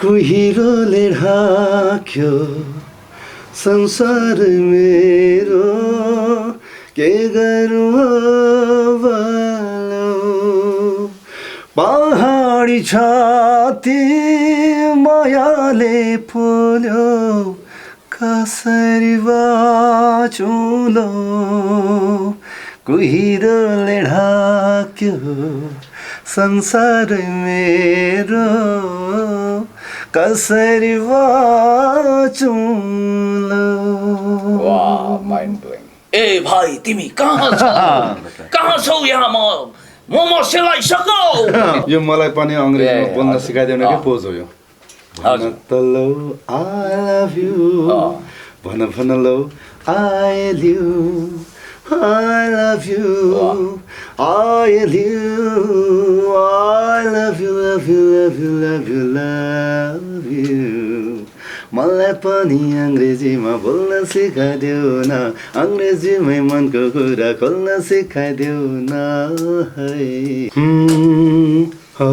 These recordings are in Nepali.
कुहिरोले ढाक्यो संसार मेरो के गरौँ अब पहाडी छाती मायाले फुल्यो कसरी बाँचौँ कुहिरोले ढाक्यो संसार मेरो कसरी बाँचौँ वाह माइन्ड ब्लोइङ ए भाइ तिमी कहाँ छौ यहाँ मोमो सेलाइसक्यो यो मलाई पनि अङ्ग्रेजीमा बोल्न सिकाइदिउन के पोज हो यो भन त लौ आई लभ यु भन लौ I Liu I love you, I love you, love you, love you, love you, love you. मलाई पनि अङ्ग्रेजीमा बोल्न सिकाइदेऊ न अङ्ग्रेजीमै मनको कुरा खोल्न सिकाइदेऊ न है हो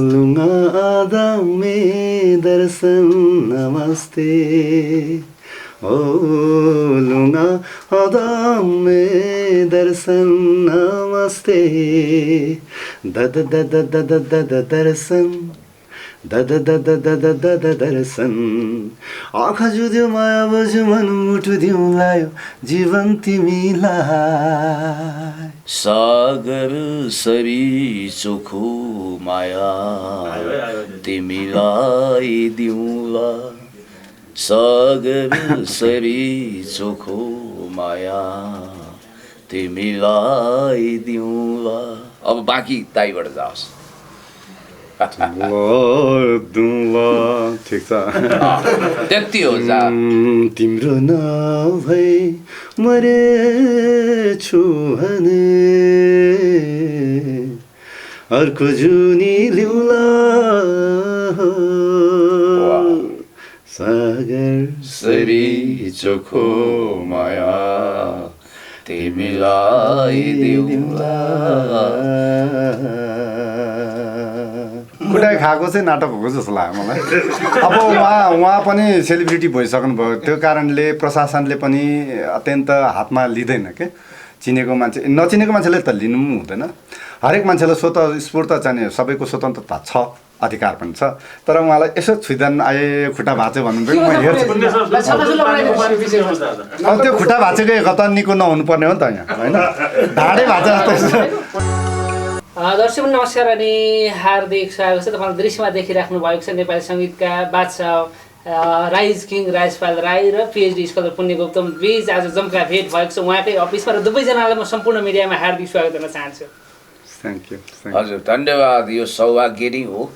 लुङ्गा आदामे दर्शन नमस्ते ओ लुङ्गा आदामे दर्शन नमस्ते दद दद दद दद दर्शन दद दद दद दद दर्शन आँखा जुद्यो माया बज्यो मन मुटु दिउँलायो जीवन तिमीलाई सागर सरी चोखो माया तिमीलाई दिउँला सागर सरी चोखो माया तिमीलाई दिउँला अब बाँकी दाइबाट जाओस् ठिक छ त्यति हो जा तिम्रो नभई मरेछु भने अर्को जुनी ल्याउला सागर सरी चोखो माया तिमीलाई दिउँला कुटाइ खाएको चाहिँ नाटक हो जस्तो लाग्यो मलाई अब उहाँ पनि सेलिब्रिटी भइसक्नु भयो त्यो कारणले प्रशासनले पनि अत्यन्त हातमा लिँदैन के चिनेको मान्छे नचिनेको मान्छेले त लिनु पनि हुँदैन हरेक मान्छेलाई स्वतः स्फूर्त चाहिने सबैको स्वतन्त्रता छ अधिकार पनि छ तर उहाँलाई यसो छुइदान आए खुट्टा भाँच्यो भन्नु पनि म हेर्छु अब त्यो खुट्टा भाँचेको कता निको नहुनु पर्ने हो नि त यहाँ होइन ढाडै भाँचे जस्तो दर्शक नमस्कार अनि हार्दिक स्वागत छ तपाईहरु दृश्यमा देखिराख्नु भएको छ नेपाली संगीतका बादशाह राइज किङ राजपाल राई र पीएचडी स्कलर पुण्य गौतम बीच आज जम्का भेट भएको छ उहाँकै अफिसमा र दुवैजनालाई म सम्पूर्ण मिडियामा हार्दिक स्वागत गर्न चाहन्छु थ्यांक यू हजुर धन्यवाद यो सौभाग्य नै हो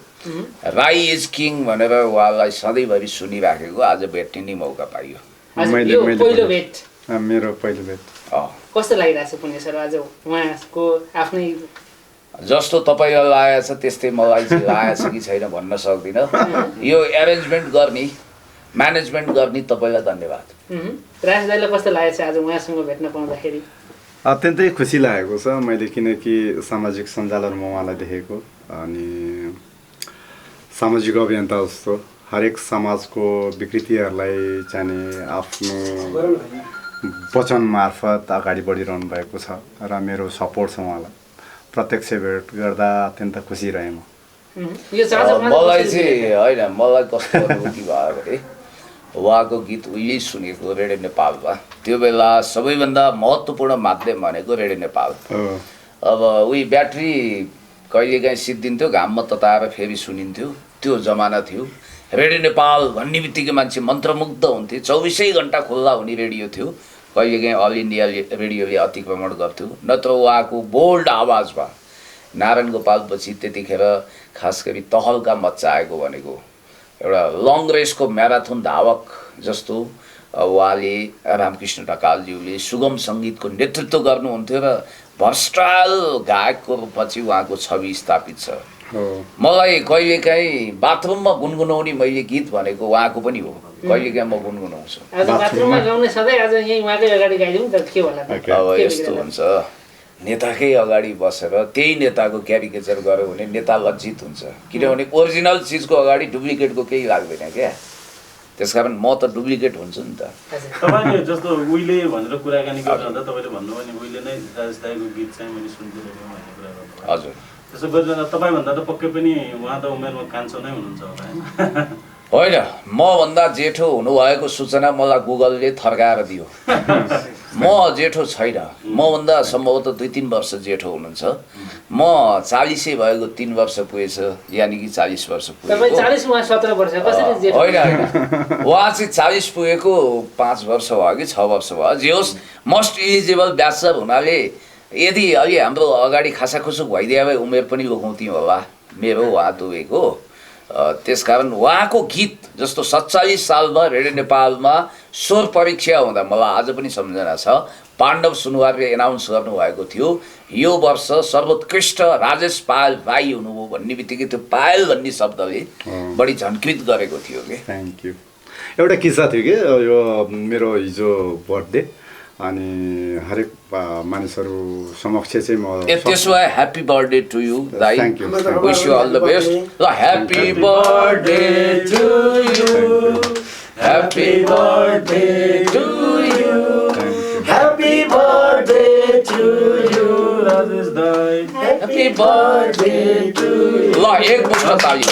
राई इज किङ भनेर उहाँलाई सधैँभरि सुनिराखेको आज भेट्ने नै मौका पाइयो यो पहिलो भेट मेरो पहिलो भेट कस्तो लागिरहेछ पुण्य सर आज उहाँको आफ्नै जस्तो तपाईँलाई लागेको छ त्यस्तै मलाई चाहिँ लागेको छ कि छैन भन्न सक्दिनँ यो एरेन्जमेन्ट गर्ने म्यानेजमेन्ट गर्ने तपाईँलाई धन्यवाद राज दाइलाई कस्तो लागेको छ आज उहाँसँग भेट्न पाउँदाखेरि अत्यन्तै खुसी लागेको छ मैले किनकि सामाजिक सञ्जालहरूमा उहाँलाई देखेको अनि सामाजिक अभियन्ता जस्तो हरेक समाजको विकृतिहरूलाई चाहिने आफ्नो वचन मार्फत अगाडि बढिरहनु भएको छ र मेरो सपोर्ट छ उहाँलाई प्रत्यक्ष भेट गर्दा अत्यन्त खुसी रहेँ म मलाई चाहिँ होइन मलाई कस्तो अनुभूति भयो भने उहाँको गीत उहिले सुनेको रेडियो नेपालमा त्यो बेला सबैभन्दा महत्त्वपूर्ण माध्यम भनेको रेडियो नेपाल अब उही ब्याट्री कहिलेकाहीँ सिद्धिन्थ्यो घाममा तताएर फेरि सुनिन्थ्यो त्यो जमाना थियो रेडियो नेपाल भन्ने बित्तिकै मान्छे मन्त्रमुग्ध हुन्थे 24 घण्टा खुल्ला हुने रेडियो थियो कहिलेकाहीँ अल इन्डिया रेडियोले अतिक्रमण गर्थ्यो नत्र उहाँको बोल्ड आवाजमा नारायण गोपालपछि त्यतिखेर खास गरी तहल्का मच्चाएको भनेको एउटा लङ रेसको म्याराथन धावक जस्तो उहाँले रामकृष्ण ढकालज्यूले सुगम सङ्गीतको नेतृत्व गर्नुहुन्थ्यो र भर्सटाइल गायकको रूपमा चाहिँ उहाँको छवि स्थापित छ मलाई कहिलेकाहीँ बाथरुममा गुनगुनाउने मैले गीत भनेको उहाँको पनि हो कहिलेकाहीँ म गुनगुनाउँछु आज बाथरुममा गाउने सधैँ आज यही उहाँकै अगाडि गाइदिउँ त के होला अब यस्तो हुन्छ नेताकै अगाडि बसेर त्यही नेताको क्यारिकेचर गर्यो भने नेता लज्जित हुन्छ किनभने ओरिजिनल चिजको अगाडि डुप्लिकेटको केही लाग्दैन क्या त्यसकारण म त डुप्लिकेट हुन्छु नि त तपाईँले जस्तो उहिले भनेर कुराकानी गर्दा तपाईँले भन्नुभयो नि उहिले नै राजेश दाइको गीत चाहिँ मैले सुन्छु रेडियोमा भन्ने कुरा गर्नुभयो हजुर त्यसो गरेर तपाईँभन्दा त पक्कै पनि उहाँ त उमेरमा कान्छो नै हुनुहुन्छ होला होइन मभन्दा जेठो हुनुभएको सूचना मलाई गुगलले थर्काएर दियो म जेठो छैन मभन्दा सम्भवतः 2-3 वर्ष जेठो हुनुहुन्छ म 40 भएको 3 वर्ष पुगेछ यानि कि 40 वर्ष तपाईँ 40 उहाँ 17 वर्ष कसरी जेठो होइन उहाँ चाहिँ 40 पुगेको 5 वर्ष भयो कि 6 वर्ष भयो जे होस् मोस्ट इलिजिबल ब्याचलर हुनाले यदि अलि हाम्रो अगाडि खासाखुसुक भइदिए भए उमेर पनि लोकाउँथ्यौँ होला मेरो उहाँ दुवेको त्यसकारण उहाँको गीत जस्तो 47 सालमा रेडियो नेपालमा स्वर परीक्षा हुँदा मलाई आज पनि सम्झना छ पाण्डव सुनवारले एनाउन्स गर्नुभएको थियो यो वर्ष सर्वोत्कृष्ट राजेश पायल भाइ हुनुभयो भन्ने बित्तिकै त्यो पायल भन्ने शब्दले बढी झन्कृत गरेको थियो कि थ्याङ्क यू एउटा किस्सा थियो कि यो मेरो हिजो बर्थडे अनि हरेक मानिसहरू समक्ष चाहिँ म त्यसो भए ह्याप्पी बर्थडे टु यु दाइ Thank you. Wish you all the best ल happy birthday to you happy birthday to you happy birthday to you Rajesh दाइ ह्याप्पी बर्थडे टु यु ल एक मुष्ट ताली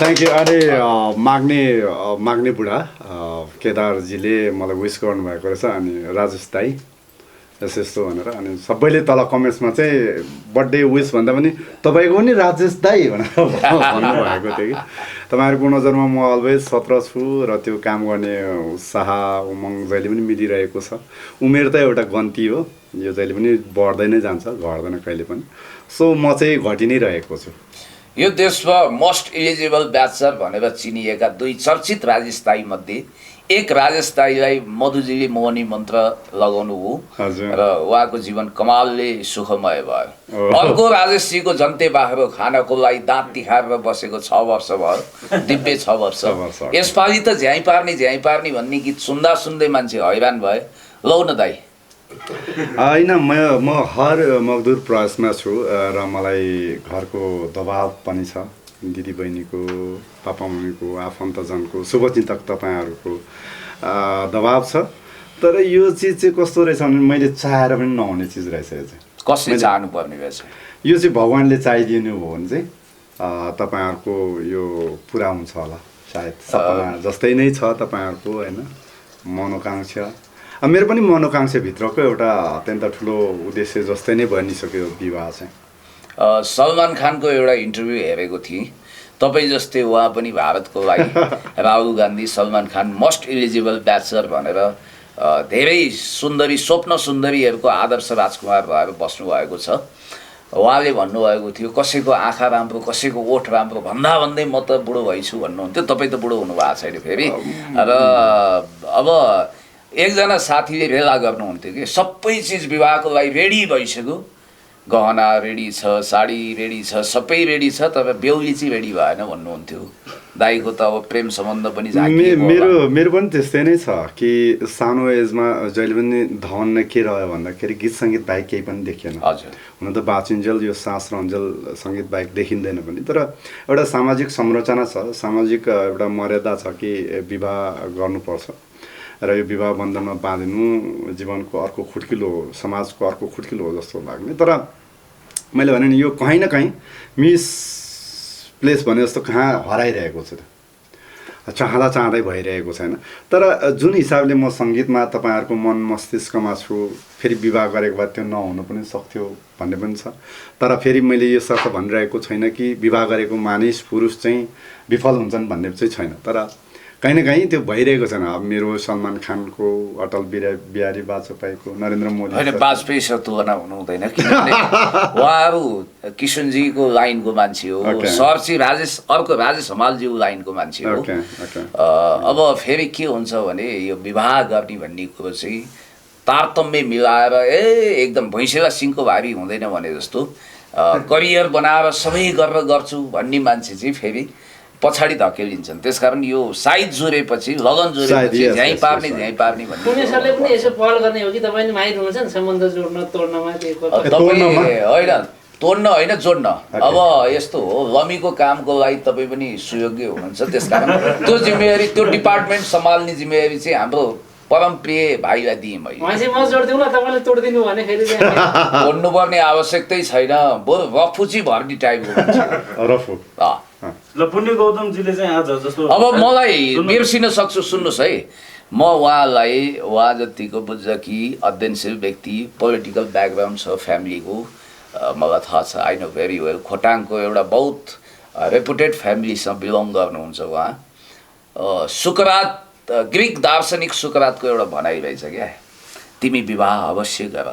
थ्याङ्क यू अनि माग्ने बुढा केदारजीले मलाई विस गर्नुभएको रहेछ अनि राजेश दाई यस्तो यस्तो भनेर अनि सबैले तल कमेन्ट्समा चाहिँ बर्थडे विस भन्दा पनि तपाईँको पनि राजेश दाई भनेर भन्नुभएको थियो कि तपाईँहरूको नजरमा म अलवेज 17 छु र त्यो काम गर्ने उत्साह उमङ्ग जहिले पनि मिलिरहेको छ उमेर त एउटा गन्ती हो यो जहिले पनि बढ्दै नै जान्छ घट्दैन कहिले पनि सो म चाहिँ घटि नै रहेको छु यो देशमा मोस्ट इलिजिबल ब्याचलर भनेर चिनिएका 2 चर्चित राजेश दाई मध्ये एक राजेश दाईलाई मधुजीले मोहनी मन्त्र लगाउनु हो र उहाँको जीवन कमालले सुखमय भयो अर्को राजेशजीको जन्ते बाख्रो खानको लागि दाँत तिखारेर बसेको 6 वर्ष भयो दिव्य 6 वर्ष यसपालि त झ्याइ पार्ने भन्ने गीत सुन्दा सुन्दै मान्छे हैरान भयो लौ न दाई होइन म हर मजदुर प्रयासमा छु र मलाई घरको दबाब पनि छ दिदीबहिनीको पापा मम्मीको आफन्तजनको शुभचिन्तक तपाईँहरूको दबाब छ तर यो चिज चाहिँ कस्तो रहेछ भने मैले चाहेर पनि नहुने चिज रहेछ यो चाहिँ कसले चाहनु पर्ने रहेछ यो चाहिँ भगवान्ले चाहिदिनु हो भने चाहिँ तपाईँहरूको यो पुरा हुन्छ होला सायद सपना जस्तै नै छ तपाईँहरूको होइन मनोकाङ्क्षा मेरो पनि मनोकाङ्क्षाभित्रको एउटा अत्यन्त ठुलो उद्देश्य जस्तै नै बनिसक्यो विवाह चाहिँ सलमान खानको एउटा इन्टरभ्यू हेरेको थिएँ तपाईँ जस्तै उहाँ पनि भारतको लागि Rahul Gandhi Salman Khan most eligible bachelor भनेर धेरै सुन्दरी स्वप्न सुन्दरीहरूको आदर्श राजकुमार भएर बस्नुभएको छ उहाँले भन्नुभएको थियो कसैको आँखा राम्रो कसैको ओठ राम्रो भन्दै म त बुढो भइछु भन्नुहुन्थ्यो तपाईँ त बुढो हुनुभएको छैन फेरि र अब एकजना साथीले रेला गर्नुहुन्थ्यो कि सबै चिज विवाहको लागि रेडी भइसक्यो गहना रेडी छ साडी रेडी छ सबै रेडी छ तर बेहुली चाहिँ रेडी भएन भन्नुहुन्थ्यो दाइको त अब प्रेम सम्बन्ध पनि मेरो पनि त्यस्तै नै छ कि सानो एजमा जहिले पनि धन के रह्यो भन्दाखेरि गीत सङ्गीत बाहेक केही पनि देखिएन हजुर हुन त बाँचिन्जेल यो सास रन्जेल सङ्गीत बाहेक देखिँदैन पनि तर एउटा सामाजिक संरचना छ सामाजिक एउटा मर्यादा छ कि विवाह गर्नुपर्छ र यो विवाह बन्धनमा बाँधिनु जीवनको अर्को खुड्किलो हो समाजको अर्को खुड्किलो हो जस्तो लाग्ने तर मैले भने नि यो कहीँ न कहीँ मिस प्लेस भने जस्तो कहाँ हराइरहेको छ चाहँदै भइरहेको छैन तर जुन हिसाबले म सङ्गीतमा तपाईँहरूको मन मस्तिष्कमा छु फेरि विवाह गरेको भए त्यो नहुनु पनि सक्थ्यो भन्ने पनि छ तर फेरि मैले यो शर्त भनिरहेको छैन कि विवाह गरेको मानिस पुरुष चाहिँ विफल हुन्छन् भन्ने चाहिँ छैन तर कहीँ न कहीँ त्यो भइरहेको छैन अब मेरो सलमान खानको अटल बिहारी वाजपेयीको नरेन्द्र मोदी होइन वाजपेयीसँग तुलना हुनु हुँदैन किनभने उहाँहरू किशनजीको लाइनको मान्छे हो सर चाहिँ अर्को राजेश हमालज्यू लाइनको मान्छे हो अब फेरि के हुन्छ भने यो विवाह गर्ने भन्ने कुरो चाहिँ तारतम्य मिलाएर एकदम भैँसेलाई सिङको भारी हुँदैन भने जस्तो करियर बनाएर सबै गरेर गर्छु भन्ने मान्छे चाहिँ फेरि पछाडि धकेलिन्छन्। त्यसकारण यो साइज जोरेपछि लगन साइज, जोरेपछि yes, झ्याइ yes, पार्ने yes, झ्याइ पार्ने पुण्य सरले पनि यसो पहल गर्ने हो कि तपाईँ माहिर हुनुहुन्छ नि सम्बन्ध जोड्न तोड्नमा तपाईँ होइन तोड्न होइन जोड्न। अब यस्तो हो लमीको कामको लागि तपाईँ पनि सुयोग्य हुनुहुन्छ। त्यसकारण त्यो जिम्मेवारी त्यो डिपार्टमेन्ट सम्हाल्ने जिम्मेवारी चाहिँ हाम्रो परम प्रिय भाइलाई दिएँ मैले। म जोडिदिउँ ल तपाईँले तोडिदिनु भने फेरि तोड्नुपर्ने आवश्यकतै छैन, बरु रफुची भर्ने टाइपको रफु ल पुण्य गौतमजीले चाहिँ आज जस्तो अब मलाई बिर्सिन सक्छु। सुन्नुहोस् है, म उहाँलाई उहाँ जतिको बुझ्छ कि अध्ययनशील व्यक्ति, पोलिटिकल ब्याकग्राउन्ड छ फ्यामिलीको, मलाई थाहा छ। I know very well. खोटाङको एउटा बहुत रेपुटेड फ्यामिलीसँग बिलोङ गर्नुहुन्छ उहाँ। सुकरात ग्रिक दार्शनिक सुकरातको एउटा भनाइ रहेछ क्या, तिमी विवाह अवश्य गर,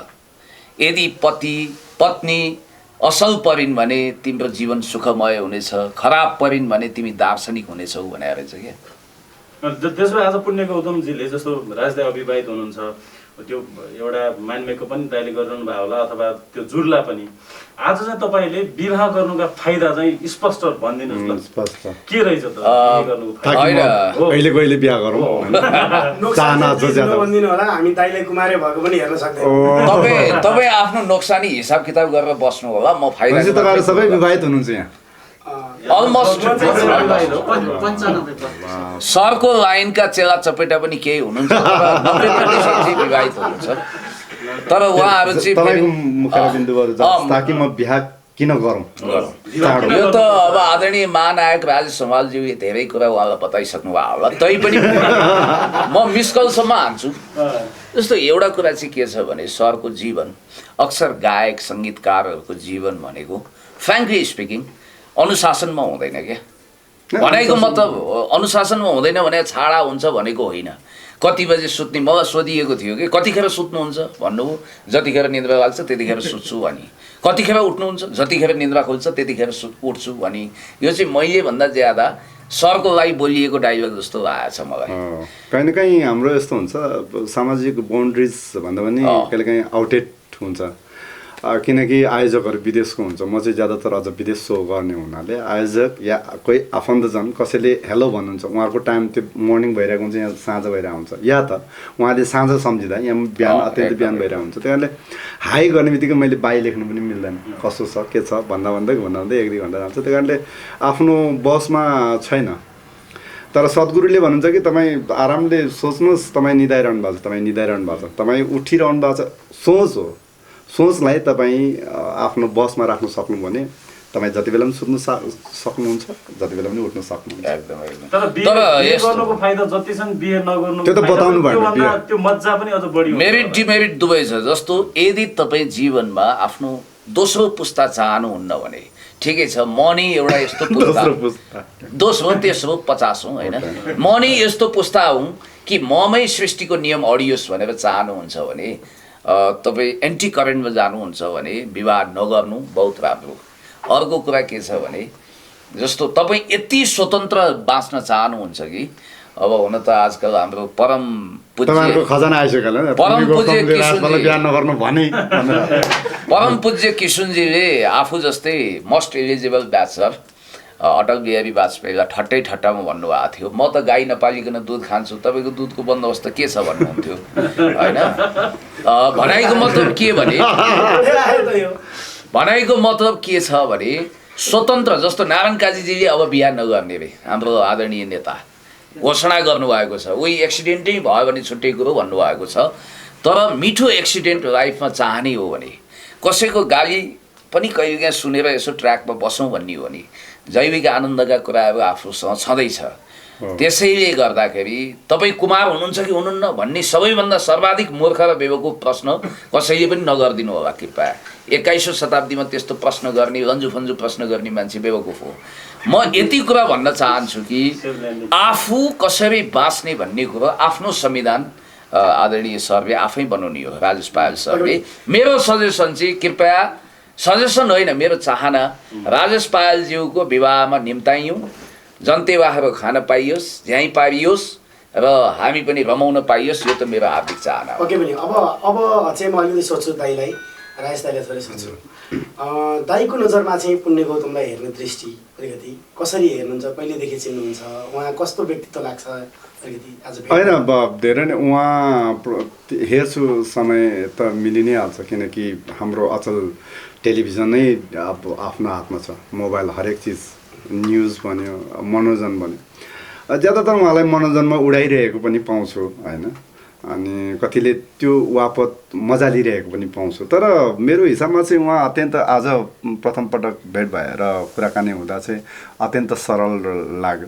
यदि पति पत्नी असल परिन् भने तिम्रो जीवन सुखमय हुनेछ, खराब परिन् भने तिमी दार्शनिक हुनेछौ भनेर रहेछ क्या। त्यसो आज पुण्य गौतमजीले जस्तो राजदाई अविवाहित हुनुहुन्छ, त्यो एउटा मान्मेको पनि दाइले गरिरहनु भयो होला अथवा त्यो जुर्ला पनि, आज चाहिँ तपाईँले विवाह गर्नुका फाइदा चाहिँ स्पष्ट भनिदिनुहोस् ल, के रहेछ त अहिले बिहा गरौँ चाहना जो ज्यादा भनिदिनु होला, हामी दाइले कुमारे भएको पनि हेर्न तपाईँ सक्दैन। आफ्नो नोक्सानी हिसाब किताब गरेर बस्नु होला। म फाइदा तपाईँहरू सबै विवाहित हुनुहुन्छ यहाँ? अलमोस्ट सरको लाइनका चेला चपेटा पनि केही हुनुहुन्छ, 90% चाहिँ विवाहित हुनुहुन्छ। तर उहाँहरू चाहिँ तपाईँको मुखबाट बिन्दुहरू ताकि म बिहा किन गरौँ? यो त अब आदरणीय महानायक राजेश समालज्यूले धेरै कुरा उहाँलाई बताइसक्नु भयो होला, तैपनि म मिसकलसम्म हान्छु। जस्तो एउटा कुरा चाहिँ के छ भने सरको जीवन, अक्सर गायक सङ्गीतकारहरूको जीवन भनेको फ्रेङ्कली स्पिकिङ अनुशासनमा हुँदैन क्या। भनेको मतलब अनुशासनमा हुँदैन भने छाडा हुन्छ भनेको होइन। कति बजे सुत्ने, मलाई सोधिएको थियो कि कतिखेर सुत्नुहुन्छ भन्नुभयो, जतिखेर निद्रा लाग्छ त्यतिखेर सुत्छु भने। कतिखेर उठ्नुहुन्छ, जतिखेर निद्रा खोल्छ त्यतिखेर उठ्छु भने। यो चाहिँ मैले भन्दा ज्यादा सरको लागि बोलिएको डाइलग जस्तो लागेको छ मलाई। कहीँ न कहीँ हाम्रो यस्तो हुन्छ, सामाजिक बाउन्ड्रिज भन्दा पनि कहिलेकाहीँ आउटेड हुन्छ। किनकि आयोजकहरू विदेशको हुन्छ, म चाहिँ ज्यादातर अझ विदेश सो गर्ने हुनाले आयोजक या कोही आफन्तजन कसैले हेलो भन्नुहुन्छ, उहाँहरूको टाइम त्यो मर्निङ भइरहेको हुन्छ, यहाँ साँझ भइरहेको हुन्छ, या त उहाँले साँझ सम्झिँदा यहाँ बिहान अत्यन्तै बिहान भइरहेको हुन्छ। त्यही कारणले हाई गर्ने बित्तिकै मैले बाई लेख्नु पनि मिल्दैन, कस्तो छ के छ भन्दै 1-2 घन्टा जान्छ। त्यही कारणले आफ्नो बसमा छैन। तर सद्गुरुले भन्नुहुन्छ कि तपाईँ आरामले सोच्नुहोस्, तपाईँ निदाइरहनु भएको छ, तपाईँ उठिरहनु भएको छ, सोच हो। सोचलाई तपाईँ आफ्नो बसमा राख्न सक्नु भने तपाईँ जति बेला पनि सुत्नु सक्नुहुन्छ, जति बेला पनि उठ्न सक्नुहुन्छ। तर बिहे गर्नुको फाइदा जति छन् बिहे नगर्नुको त्यो त बताउनु भएन, त्यो मज्जा पनि अझ बढी हुन्छ। मेरिट डिमेरिट दुवै छ। जस्तो यदि तपाईँ जीवनमा आफ्नो दोस्रो पुस्ता चाहनुहुन्न भने ठिकै छ, म नि एउटा यस्तो पुस्ता, दोस्रो तेस्रो 50 हौँ होइन, म नि यस्तो पुस्ता हुँ कि ममै सृष्टिको नियम अडियोस् भनेर चाहनुहुन्छ भने, तपाईँ एन्टी करेन्टमा जानुहुन्छ भने विवाह नगर्नु बहुत राम्रो। अर्को कुरा के छ भने जस्तो तपाईँ यति स्वतन्त्र बाँच्न चाहनुहुन्छ कि अब हुन त आजकल हाम्रो परम पुज्य किशुनजीले आफू जस्तै most eligible bachelor Atal Bihari वाजपेयीलाई ठट्टामा भन्नुभएको थियो, म त गाई नपालिकन दुध खान्छु, तपाईँको दुधको बन्दोबस्त के छ भन्नुहुन्थ्यो होइन। भनाइको मतलब के भने स्वतन्त्र। जस्तो नारायण काजीजीले अब बिहा नगर्ने रे हाम्रो आदरणीय नेता घोषणा गर्नुभएको छ, उही एक्सिडेन्टै भयो भने छुट्टै कुरो भन्नुभएको छ। तर मिठो एक्सिडेन्ट लाइफमा चाहने हो भने, कसैको गाली पनि कहिलेकाहीँ सुनेर यसो ट्र्याकमा बसौँ भन्ने हो भने जैविक आनन्दका कुराहरू आफूसँग छँदैछ। त्यसैले गर्दाखेरि तपाईँ कुमार हुनुहुन्छ कि हुनुहुन्न भन्ने सबैभन्दा सर्वाधिक मूर्ख र बेवकुफ प्रश्न कसैले पनि नगरिदिनु होला कृपया। 21औं शताब्दीमा त्यस्तो प्रश्न गर्ने, लन्जुफन्जु प्रश्न गर्ने मान्छे बेवकुफ हो। म यति कुरा भन्न चाहन्छु कि आफू कसरी बाँच्ने भन्ने कुरो आफ्नो संविधान आदरणीय सरले आफै बनाउने हो, राजेश पायल सरले। मेरो सजेसन चाहिँ कृपया, सजेसन होइन मेरो चाहना, राजेश पायलज्यूको विवाहमा निम्ताइयौँ, जनतेवाहरू खान पाइयोस्, झ्याइ पारियोस् र हामी पनि रमाउन पाइयोस्, यो त मेरो हार्दिक चाहना हो। ओके पनि अब चाहिँ म अलिकति सोध्छु दाइलाई, राजेश दाइलाई थोरै सोध्छु। दाइको नजरमा चाहिँ पुण्य गौतमलाई हेर्ने दृष्टि अलिकति कसरी हेर्नुहुन्छ, कहिलेदेखि चिन्नुहुन्छ, उहाँ कस्तो व्यक्तित्व लाग्छ अलिकति आज होइन धेरै नै उहाँ हेर्छु समय त मिलि नै हाल्छ किनकि हाम्रो अचल टेलिभिजन नै अब आफ्नो हातमा छ, मोबाइल हरेक चिज न्युज भन्यो मनोरञ्जन भन्यो ज्यादातर उहाँलाई मनोरञ्जनमा उडाइरहेको पनि पाउँछु होइन अनि कतिले त्यो वापत मजा लिइरहेको पनि पाउँछु तर मेरो हिसाबमा चाहिँ उहाँ अत्यन्त आज प्रथमपटक भेट भएर कुराकानी हुँदा चाहिँ अत्यन्त सरल लाग्यो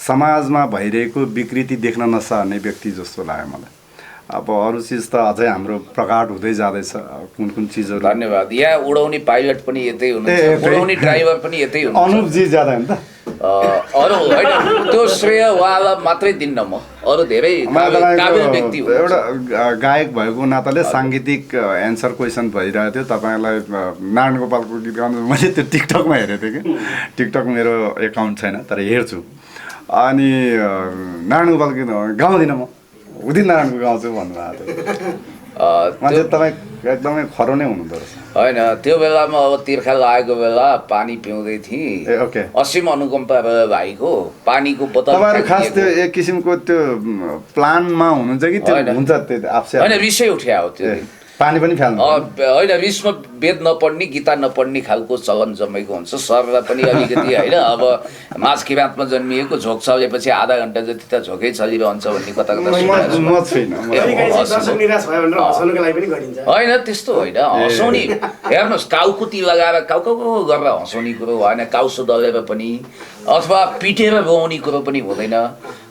समाजमा भइरहेको विकृति देख्न नसक्ने व्यक्ति जस्तो लाग्यो मलाई अब अरू चिज त अझै हाम्रो प्रकाट हुँदै जाँदैछ कुन कुन चिजहरू धन्यवाद यहाँ उडाउने पाइलट पनि यतै हुनुहुन्छ उडाउने ड्राइभर पनि यतै हुनुहुन्छ अनुपजी ज्यादा हो नि त अरू होइन त्यो श्रेय उहाँलाई मात्रै दिन्न म अरू धेरै काबिल व्यक्ति एउटा गायक भएको नाताले साङ्गीतिक एन्सर क्वेसन भइरहेको थियो तपाईँलाई नारायण गोपालको गीत गाउनु मैले त्यो टिकटकमा हेरेको थिएँ कि टिकटक मेरो एकाउन्ट छैन तर हेर्छु अनि नारायण गोपालको गीत गाउँदिनँ म उदित नारायणको गाउँछु भन्नुभएको थियो मान्छे तपाईँ एकदमै खरो नै हुनुहुँदो रहेछ होइन त्यो बेलामा अब तिर्खा लागेको बेला पानी पिउँदै थिएँ ओके असीम अनुकम्पा भाइको पानीको बोतल तपाईँहरू खास त्यो एक किसिमको त्यो प्लानमा हुनुहुन्छ कि त्यो हुन्छ त्यो आफसे होइन रिसै उठ्या हो त्यो पानी पनि फ्याल्नु होइन रिसमा वेद नपढ्ने गीता नपढ्ने खालको चलन जमेको हुन्छ सरलाई पनि अलिकति होइन अब माझ किराँतमा जन्मिएको झोक चलेपछि आधा घन्टा जति त झोकै चलिरहन्छ भन्ने कता कता म छैन होइन त्यस्तो होइन हँसाउने हेर्नुहोस् काउकुती लगाएर काउ काउ गरेर हँसाउने कुरो होइन काउसो दलेर पनि अथवा पिटेर रोउने कुरो पनि हुँदैन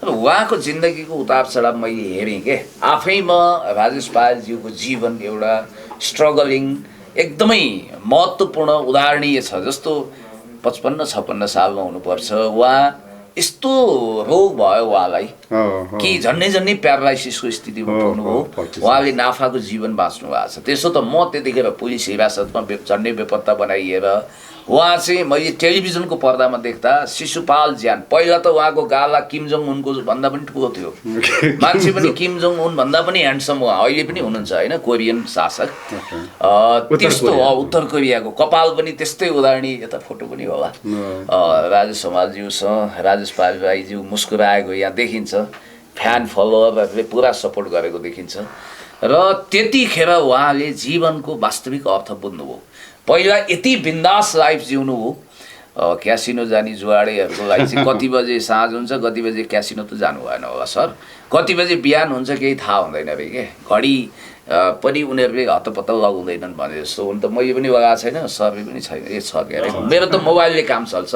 र उहाँको जिन्दगीको उतार चढाव मैले हेरेँ के आफैमा राजेश पायलज्यूको जीवन एउटा स्ट्रगलिङ एकदमै महत्त्वपूर्ण उदाहरणीय छ जस्तो 55-56 सालमा हुनुपर्छ उहाँ यस्तो रोग भयो उहाँलाई कि झन्डै झन्डै प्यारालाइसिसको स्थितिमा पुग्नुभयो उहाँले नाफाको जीवन बाँच्नु भएको छ त्यसो त म त्यतिखेर पुलिस हिरासतमा झन्डै बेपत्ता बनाइएर उहाँ चाहिँ मैले टेलिभिजनको पर्दामा देख्दा शिशुपाल ज्यान पहिला त उहाँको गाला किम जोङ उनको भन्दा पनि ठुलो थियो मान्छे पनि किम जोङ उन भन्दा पनि ह्यान्डसम उहाँ अहिले पनि हुनुहुन्छ होइन कोरियन शासक त्यस्तो उत्तर कोरियाको कपाल पनि त्यस्तै उदाहरणीय यता फोटो पनि होला राजेश हमालज्यूसँग राजेश पाल भाइज्यू मुस्कुराएको यहाँ देखिन्छ फ्यान फलोअरहरूले पुरा सपोर्ट गरेको देखिन्छ र त्यतिखेर उहाँले जीवनको वास्तविक अर्थ बुझ्नुभयो पहिला यति बिन्दास लाइफ जिउनु हो क्यासिनो जाने जुवाडेहरूको लागि चाहिँ कति बजे साँझ हुन्छ कति बजे क्यासिनो त जानु भएन होला सर कति बजे बिहान हुन्छ केही थाहा हुँदैन अरे के घडी पनि उनीहरूले हत्तपत्त लगाउँदैनन् भने जस्तो हुन त मैले पनि लगाएको छैन सरले पनि छैन ए छ के अरे मेरो त मोबाइलले काम चल्छ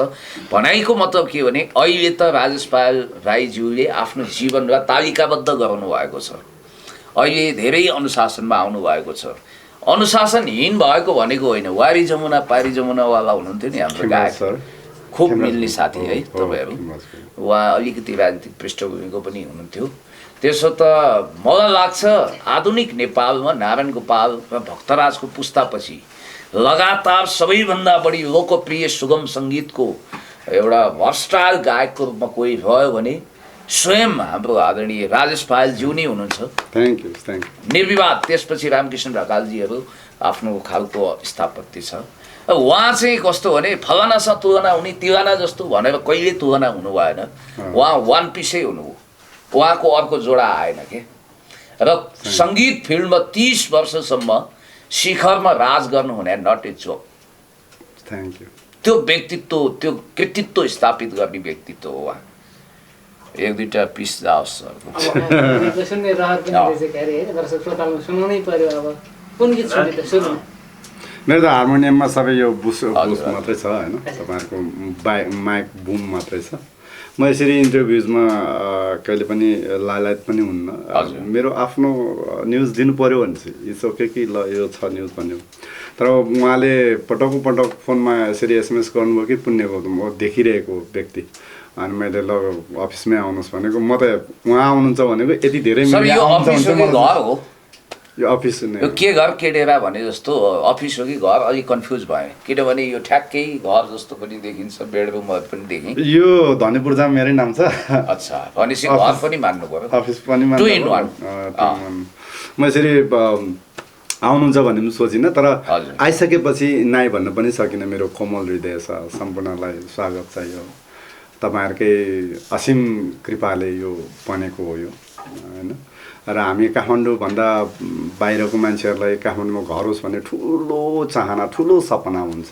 भनाइको मतलब के भने अहिले त राजेश पायल राईज्यूले आफ्नो जीवनलाई तालिकाबद्ध गराउनु भएको छ अहिले धेरै अनुशासनमा आउनु भएको छ अनुशासनहीन भएको भनेको होइन वारी जमुना पारी जमुनावाला हुनुहुन्थ्यो नि हाम्रो गायक खुब मिल्ने साथी है तपाईँहरू उहाँ अलिकति राजनीतिक पृष्ठभूमिको पनि हुनुहुन्थ्यो त्यसो त मलाई लाग्छ आधुनिक नेपालमा नारायण गोपाल र भक्तराजको पुस्तापछि लगातार सबैभन्दा बढी लोकप्रिय सुगम सङ्गीतको एउटा भर्सटाइल गायकको रूपमा कोही रह्यो भने स्वयं हाम्रो आदरणीय राजेश पायलज्यू नै हुनुहुन्छ थ्याङ्क यू निर्विवाद त्यसपछि रामकृष्ण ढकालजीहरू आफ्नो खालको स्थापत्य छ उहाँ चाहिँ कस्तो भने फलानासँग तुलना हुने तिलाना जस्तो भनेर कहिले तुलना हुनु भएन उहाँ वान पिसै हुनुभयो उहाँको अर्को जोडा आएन के र सङ्गीत फिल्डमा 30 वर्षसम्म शिखरमा राज गर्नु हुने not a joke thank you त्यो व्यक्तित्व त्यो कृतित्व स्थापित गर्ने व्यक्तित्व हो उहाँ एक दुईटा पिस जाओस् सुन्ने रहर पनि रहेछ के अरे होइन दर्शक श्रोतालाई सुनाउनै पर्यो अब कुन गीत सुन्ने त सुन्नु मेरो त हार्मोनियममा सबै यो बुस मात्रै छ होइन तपाईँहरूको माइक बुम मात्रै छ म यसरी इन्टरभ्युजमा कहिले पनि लाइलाइट पनि हुन्न मेरो आफ्नो न्युज दिनु पऱ्यो भने चाहिँ इट्स ओके कि ल यो छ न्युज भन्यो तर उहाँले पटक फोनमा यसरी एसएमएस गर्नुभयो कि पुण्य गौतम म देखिरहेको व्यक्ति अनि मैले ल अफिसमै आउनुहोस् भनेको म त उहाँ आउनुहुन्छ भनेको यति धेरै यो अफिस यो के घर के डेरा भने जस्तो अफिस हो कि घर अलिक कन्फ्युज भएँ किनभने यो ठ्याक्कै घर जस्तो पनि देखिन्छ बेडरुमहरू पनि देखेँ यो धनीपुर जाम मेरै नाम छ अच्छा भनेपछि घर पनि मान्नु पर्यो अफिस पनि म यसरी आउनुहुन्छ भन्ने पनि सोचिनँ, तर हजुर। आइसकेपछि नाइ भन्न पनि सकिनँ। मेरो कोमल हृदय छ, सम्पूर्णलाई स्वागत छ। यो तपाईँहरूकै असीम कृपाले यो बनेको हो यो, होइन। र हामी काठमाडौँभन्दा बाहिरको मान्छेहरूलाई काठमाडौँमा घर होस् भन्ने ठुलो चाहना, ठुलो सपना हुन्छ।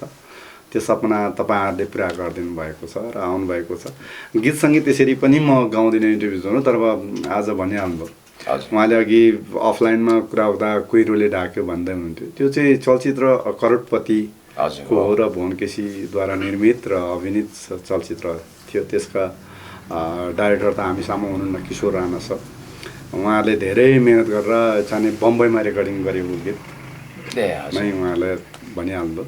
त्यो सपना तपाईँहरूले पुरा गरिदिनु भएको छ र आउनुभएको छ। गीत सङ्गीत यसरी पनि म गाउँदिनँ इन्टरभ्युजमा, तर आज भनिहाल्नुभयो। उहाँले अघि अफलाइनमा कुरा हुँदा कुहिरोले ढाक्यो भन्दै हुनुहुन्थ्यो। त्यो चाहिँ चलचित्र करोडपतिको हो र भुवन केसीद्वारा निर्मित र अभिनीत चलचित्र थियो। त्यसका डाइरेक्टर त हामी सामु हुनुहुन्न, किशोर राणा सर। उहाँले धेरै मेहनत गरेर चाहिँ बम्बईमा रेकर्डिङ गरेको गीत नै उहाँले भनिहाल्नुभयो।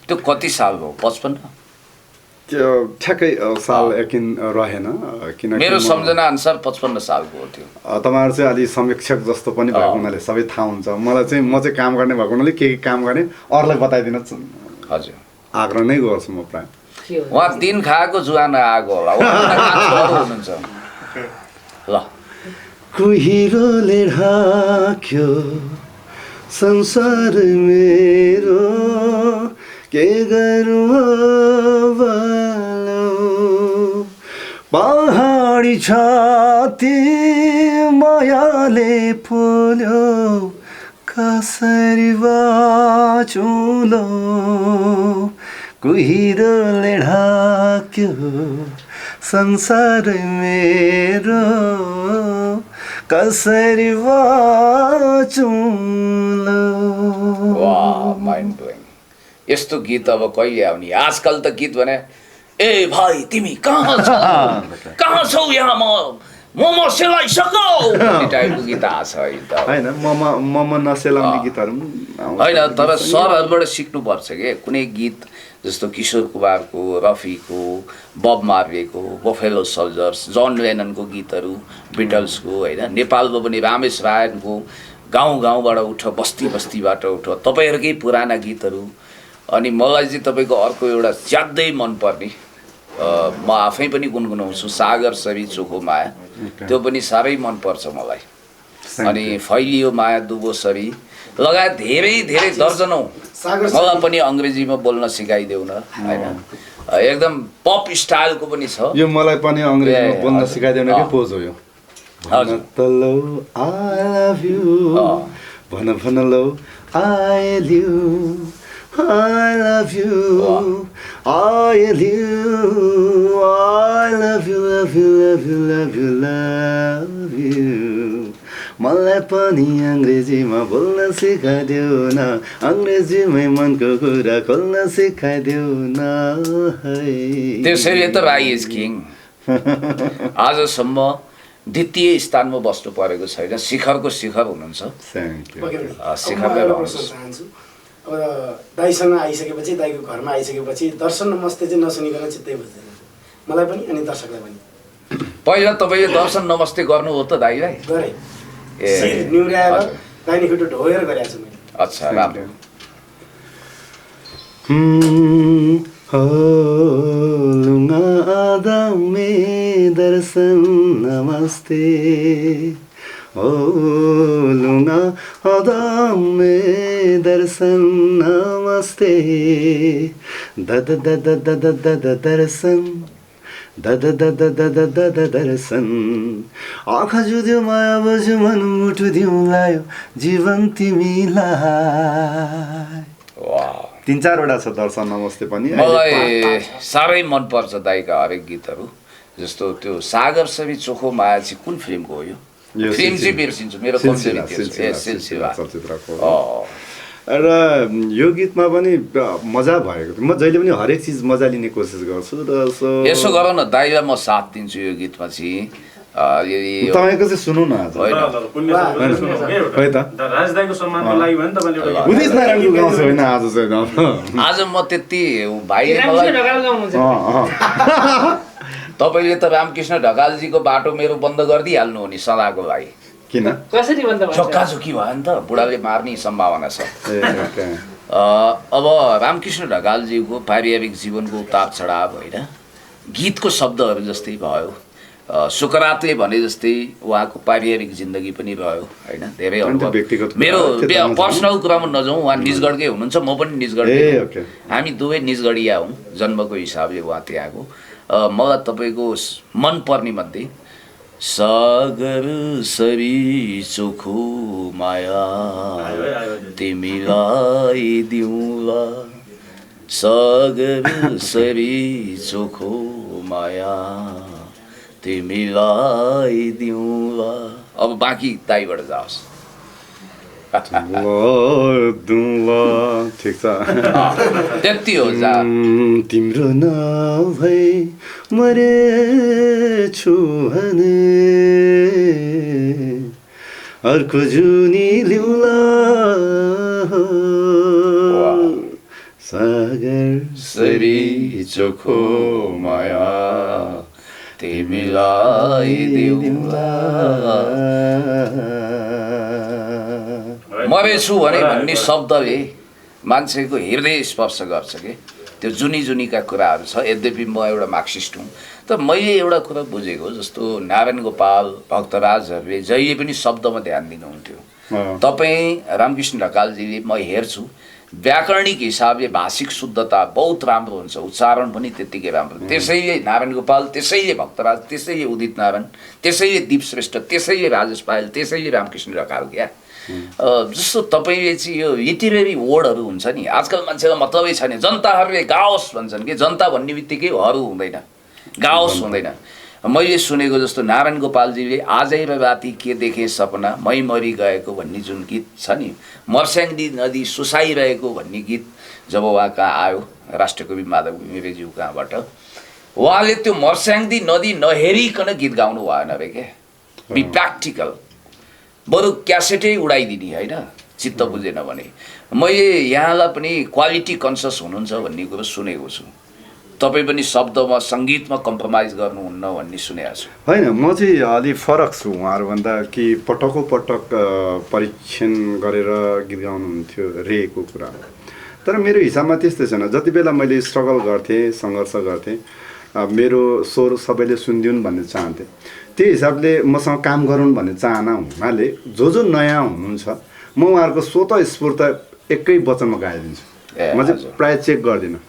त्यो कति साल भयो? 55? त्यो ठ्याक्कै साल यकिन रहेन, किनकि मेरो सम्झना अनुसार 55 सालको हो त्यो। तपाईँहरू चाहिँ अलि समीक्षक जस्तो पनि भएको हुनाले सबै थाहा हुन्छ। मलाई चाहिँ म चाहिँ काम गर्ने भएको हुनाले के काम गर्ने अरूलाई बताइदिन हजुर आग्रह नै गर्छु म प्राय। उहाँ दिन खाएको जुवान आएको होला हुनुहुन्छ। ल कुहिरोले ढाक्यो संसार मेरो, के गरौँ अब पहाडी छाती मायाले फुल्यो, कसरी बाँचौँ कुहिरोले ढाक्यो संसार मेरो, कसरी बाँचौँ। Mind blowing. यस्तो गीत अब कहिले आउने? आजकल त गीत भने ए भाइ तिमी कहाँ छौ यहाँ मोमो सेलाइसकौ टाइपको गीत आछ होइन। मम नसेलाउने गीतहरू होइन, तर सरहरूबाट सिक्नुपर्छ कि कुनै गीत जस्तो किशोर कुमारको, रफीको, बब मार्लेको, बफेलो सोल्जर्स, जन लेननको गीतहरू, बिटल्सको, होइन। नेपालमा पनि रामेश रायनको गाउँ गाउँबाट उठ, बस्ती बस्तीबाट उठ, तपाईँहरूकै पुराना गीतहरू। अनि मलाई चाहिँ तपाईँको अर्को एउटा ज्यादै मनपर्ने, म आफै पनि गुनगुनाउँछु, सागर सरी चोखो माया, त्यो पनि साह्रै मनपर्छ मलाई। अनि फैलियो माया दुबो सरी लगायत धेरै धेरै दर्जनौँ। मलाई पनि अङ्ग्रेजीमा बोल्न सिकाइदेऊ न, होइन। एकदम पप स्टाइलको पनि छ यो। मलाई पनि अङ्ग्रेजीमा बोल्न सिकाइदेऊ न के पोज हो यो। तल्लो आई लभ यु भन भन लौ I love I love you, I love you, I love you, love you, love you, love you, love you. मलाई पनि अङ्ग्रेजीमा बोल्न सिकाइदेऊ न, अङ्ग्रेजीमै मनको कुरा खोल्न सिकाइदेऊ न है। त्यसैले त राई इज किङ आजसम्म द्वितीय स्थानमा बस्नु परेको छैन, शिखरको शिखर हुनुहुन्छ। शिखरमै चाहन्छु अब दाइसँग आइसकेपछि, दाइको घरमा आइसकेपछि दर्शन नमस्ते चाहिँ नसुनिकन चित्तै बुझ्दैन मलाई पनि अनि दर्शकलाई पनि। पहिला तपाईँले दर्शन नमस्ते गर्नु हो त दाइलाई? गरेँ, शिर निहुर्याएर दाहिने खुट्टो ढोएर गरेको छु मैले। अच्छा, राम्रो। लुङ्गा आदामे दर्शन नमस्ते, ओ लुङ्गा आदामे दर्शन नमस्ते, दद दद दद दद दर्शन, दद दद दद दद दर्शन, आँखा जुद्यो माया बज्यो मन मुटु दिउँलायो जीवन तिमीलाई। 3-4वटा छ दर्शन नमस्ते पनि। मलाई साह्रै मनपर्छ दाइका हरेक गीतहरू। जस्तो त्यो सागर सरी चोखो माया चाहिँ कुन फिल्मको हो? यो फिल्म चाहिँ बिर्सिन्छु, मेरो कमजोरी सिलसिला चलचित्रको। र यो गीतमा पनि मजा भएको थियो। म जहिले पनि हरेक चिज मजा लिने कोसिस गर्छु र यसो गर न दाइलाई म साथ दिन्छु यो गीतमा चाहिँ। तपाईँको चाहिँ सुनौ न आज। खै त राजदाइको सम्मानको लागि भने तपाईले एउटा उदित नारायणको गाउँछु होइन आज चाहिँ। आज म त्यति भाइले मलाई तपाईँले त रामकृष्ण ढकालजीको बाटो मेरो बन्द गरिदिइहाल्नु हो नि सदाको लागि। किन? कसरी बन्द भयो? चक्काचुक्की भयो नि त, बुढाले मार्ने सम्भावना छ। अब रामकृष्ण ढकालजीको पारिवारिक जीवनको उतार चढाव होइन, गीतको शब्दहरू जस्तै भयो। सुकरातले भने जस्तै उहाँको पारिवारिक जिन्दगी पनि रह्यो होइन धेरै अनुभव व्यक्तिगत मेरो कुरा, त्यो त पर्सनल कुरामा नजाउँ उहाँ निजगढकै हुनुहुन्छ म पनि निजगढकै हुँ। हामी दुवै निजगढिया हौँ जन्मको हिसाबले उहाँ त्यहाँको मलाई तपाईँको मनपर्ने मध्ये सागर सरी चोखो माया तिमीलाई दिउँला सागर सरी चोखो माया तिमीलाई दिउँला। अब बाँकी दाइबाट जाओस्। ठिक छ त्यति हो जा तिम्रो नभई मरेछु भने अर्को जुनी ल्याउला सागर सरी चोखो माया तिमीलाई दिउँला। मरेछु भने भन्ने शब्दले मान्छेको हृदय स्पर्श गर्छ कि त्यो जुनी जुनीका कुराहरू छ। यद्यपि म एउटा मार्क्सिस्ट हुँ तर मैले एउटा कुरा बुझेको जस्तो नारायण गोपाल भक्तराजहरूले जहिले पनि शब्दमा ध्यान दिनुहुन्थ्यो। तपाईँ रामकृष्ण ढकालजीले म हेर्छु व्याकरणिक हिसाबले भाषिक शुद्धता बहुत राम्रो हुन्छ, उच्चारण पनि त्यत्तिकै राम्रो। त्यसैले नारायण गोपाल, त्यसैले भक्तराज, त्यसैले उदित नारायण, त्यसैले दीप श्रेष्ठ, त्यसैले राजेश पायल, त्यसैले रामकृष्ण ढकाल क्या। जस्तो तपाईँले चाहिँ यो लिटरेरी वर्डहरू हुन्छ नि आजकल मान्छेलाई मतलबै छैन। जनताहरूले गाओस् भन्छन् कि जनता भन्ने बित्तिकै हरू हुँदैन, गाओस् हुँदैन। मैले सुनेको जस्तो नारायण गोपालजीले आजै र राति के देखेँ सपना मै मरि गएको भन्ने जुन गीत छ नि, मर्स्याङ्दी नदी सुसाइरहेको भन्ने गीत जब उहाँ कहाँ आयो राष्ट्रकवि माधव घिमिरेज्यू कहाँबाट, उहाँले त्यो मर्स्याङ्दी नदी नहेरिकन गीत गाउनु भएन अरे क्या। बी प्र्याक्टिकल, बरु क्यासेटै उडाइदिने होइन चित्त बुझेन भने। मैले यहाँलाई पनि क्वालिटी कन्सियस हुनुहुन्छ भन्ने कुरो सुनेको छु। तपाईँ पनि शब्दमा सङ्गीतमा कम्प्रोमाइज गर्नुहुन्न भन्ने सुनेको छु। होइन, म चाहिँ अलि फरक छु उहाँहरूभन्दा कि पटकौँ पटक परीक्षण गरेर गीत गाउनुहुन्थ्यो रेको कुरा। तर मेरो हिसाबमा त्यस्तै छैन। जति बेला मैले स्ट्रगल गर्थेँ, सङ्घर्ष गर्थेँ, मेरो स्वर सबैले सुनिदिउन् भन्ने चाहन्थेँ। त्यही हिसाबले मसँग काम गरून् भन्ने चाहना हुनाले जो नयाँ हुनुहुन्छ म उहाँहरूको स्वतः स्फूर्त एकै वचनमा गाइदिन्छु। म चाहिँ प्रायः चेक गर्दिनँ,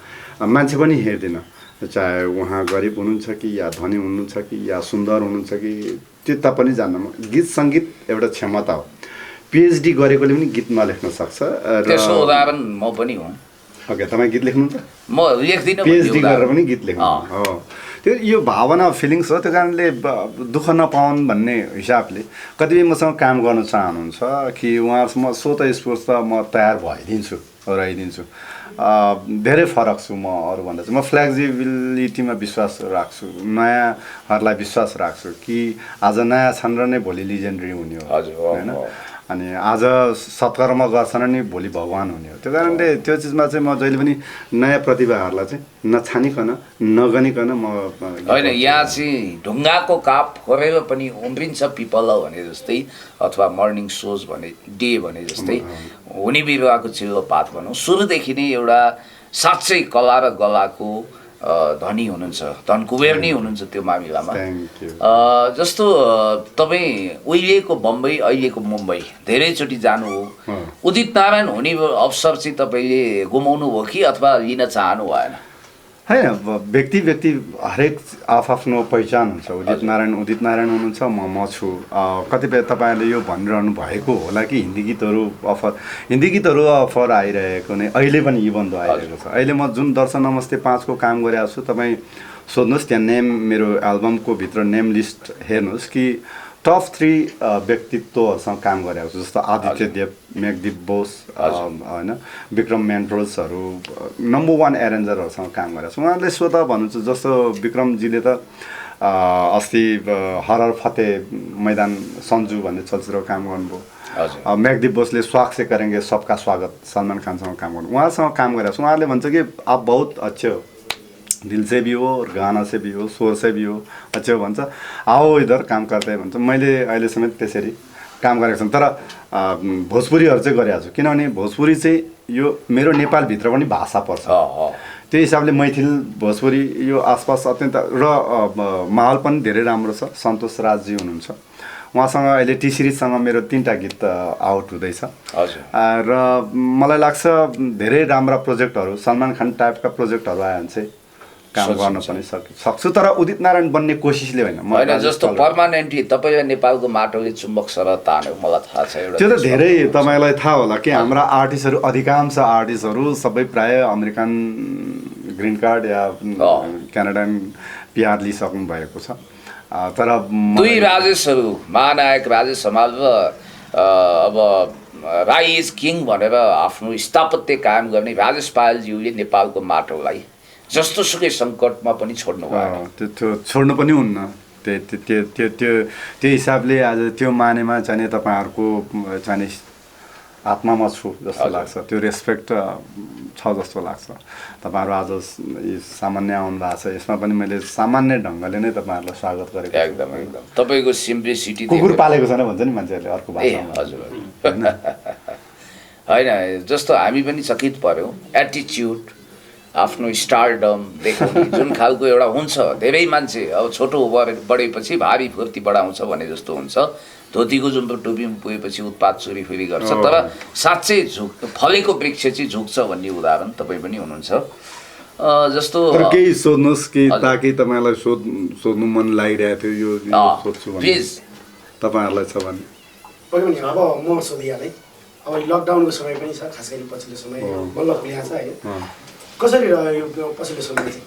मान्छे पनि हेर्दिनँ, चाहे उहाँ गरिब हुनुहुन्छ कि या धनी हुनुहुन्छ कि या सुन्दर हुनुहुन्छ कि त्यता पनि जान्न। म गीत सङ्गीत एउटा क्षमता हो। पिएचडी गरेकोले पनि गीत नलेख्न सक्छ। त्यसो उदाहरण म पनि हुँ। ओके, तपाईँ गीत लेख्नुहुन्छ? म लेख्दिनँ। पिएचडी गरेर पनि गीत लेख्नु हो। त्यो यो भावना फिलिङ्स हो। त्यो कारणले दुःख नपाउन् भन्ने हिसाबले कतिपय मसँग काम गर्न चाहनुहुन्छ कि उहाँहरूसँग स्वतः स्फूर्त म तयार भइदिन्छु, रहिदिन्छु। धेरै फरक छु म अरूभन्दा चाहिँ। म फ्लेक्सिबिलिटीमा विश्वास राख्छु, नयाँहरूलाई विश्वास राख्छु कि आज नयाँ छन् र नै भोलि लिजेन्डरी हुने हो होइन। अनि आज सत्कर्म गर्छन् नि भोलि भगवान् हुने हो। त्यो कारणले त्यो चिजमा चाहिँ म जहिले पनि नयाँ प्रतिभाहरूलाई चाहिँ नछानिकन नगनिकन म होइन। यहाँ चाहिँ ढुङ्गाको काप फोरेर पनि उम्रिन्छ पिपल भने जस्तै अथवा मर्निङ सोज भने डे भने जस्तै हुने बिरुवाको चिल्लो पात भनौँ सुरुदेखि नै एउटा साँच्चै कला र गलाको धनी हुनुहुन्छ, धनकुबेर नै हुनुहुन्छ त्यो मामिलामा। जस्तो तपाईँ उहिलेको बम्बई अहिलेको मुम्बई धेरैचोटि जानु हो, उदित नारायण हुने अवसर चाहिँ तपाईँले गुमाउनु भयो कि अथवा लिन चाहनु भएन? होइन, व्यक्ति हरेक आफ्नो पहिचान हुन्छ। उदित नारायण हुनुहुन्छ, म छु। कतिपय तपाईँहरूले यो भनिरहनु भएको होला कि हिन्दी गीतहरू अफर आइरहेको नै अहिले पनि इभन आइरहेको छ। अहिले म जुन दर्शन नमस्ते 5 को काम गरिरहेको छु, तपाईँ सोध्नुहोस् त्यहाँ नेम, मेरो एल्बमको भित्र नेम लिस्ट हेर्नुहोस् कि टप 3 व्यक्तित्वहरूसँग काम गरेको छु। जस्तो आदित्य देव, मेघदीप बोस होइन, विक्रम मेन्ट्रोल्सहरू नम्बर 1 एरेन्जरहरूसँग काम गरेको छु। उहाँहरूले स्वतः भन्नुहुन्छ। जस्तो विक्रमजीले त अस्ति हरर फतेह मैदान सन्जु भन्ने चलचित्रमा काम गर्नुभयो। मेघदीप बोसले स्वाग से करेंगे सबका स्वागत सलमान खानसँग काम गर्नु, उहाँसँग काम गरेको छु। उहाँहरूले भन्छ कि आप बहुत अच्छे हो, दिल से भी हो और गाना से भी हो, स्वर से भी हो, अच्छे हो भन्छ। आओ इधर काम गर्दै भन्छ। मैले अहिले समेत त्यसरी काम गरेको छु। तर भोजपुरीहरू चाहिँ गरिरहेको छु, किनभने भोजपुरी चाहिँ यो मेरो नेपालभित्र पनि भाषा पर्छ। त्यही हिसाबले मैथिल भोजपुरी यो आसपास अत्यन्त र माहौल पनि धेरै राम्रो छ। सन्तोष राजजी हुनुहुन्छ, उहाँसँग अहिले टी सिरिजसँग मेरो 3टा गीत आउट हुँदैछ। हजुर। र मलाई लाग्छ धेरै राम्रा प्रोजेक्टहरू सलमान खान टाइपका प्रोजेक्टहरू आयो भने चाहिँ काम गर्न पनि सक्छु, तर उदित नारायण बन्ने कोसिसले होइन। होइन जस्तो पर्मानेन्टली तपाईँलाई नेपालको माटोले चुम्बक सरह तान्यो, मलाई थाहा छ एउटा त्यो त धेरै तपाईँलाई थाहा होला कि हाम्रा आर्टिस्टहरू अधिकांश आर्टिस्टहरू सबै प्राय अमेरिकन ग्रिन कार्ड या क्यानाडियन पिआर लिइसक्नु भएको छ। तर दुई राजेशहरू महानायक राजेश हमाल र अब राई इज किङ भनेर आफ्नो स्थापत्य कायम गर्ने राजेश पायलज्यूले नेपालको माटोलाई जस्तो सुकै सङ्कटमा पनि छोड्नु भयो। त्यो छोड्नु पनि हुन्न। त्यो हिसाबले आज त्यो मानेमा चाहिँ तपाईँहरूको चाहिँ आत्मामा छु जस्तो लाग्छ, त्यो रेस्पेक्ट छ जस्तो लाग्छ। तपाईँहरू आज सामान्य आउनु भएको छ, यसमा पनि मैले सामान्य ढङ्गले नै तपाईँहरूलाई स्वागत गरेको छु। एकदम एकदम तपाईँको सिम्प्लिसिटी कुकुर पालेको छैन भन्छ नि मान्छेहरूले अर्को भाषामा। हजुर होइन जस्तो हामी पनि चकित पर्यौँ एटिच्युड आफ्नो स्टारडम देखाउने जुन खालको एउटा हुन्छ। धेरै मान्छे अब छोटो बढेपछि भारी फुर्ती बढाउँछ भने जस्तो हुन्छ, धोतीको जुन टोपीमा पुगेपछि उत्पात चोरी फेरि गर्छ। तर साँच्चै फलेको वृक्ष चाहिँ झुक्छ भन्ने उदाहरण तपाईँ पनि हुनुहुन्छ। जस्तो केही सोध्नुहोस् कि ताकि तपाईँलाई सोध्नु मन लागिरहेको थियो, यो सोध्छु प्लिज तपाईँहरूलाई छ भने। पनि अब म सोधिहालेँ, अब लकडाउनको समय पनि छ, खास गरी पछिल्लो समय बल्ल खुलिया छ होइन, कसरी रह्यो यो पछिल्लो समय चाहिँ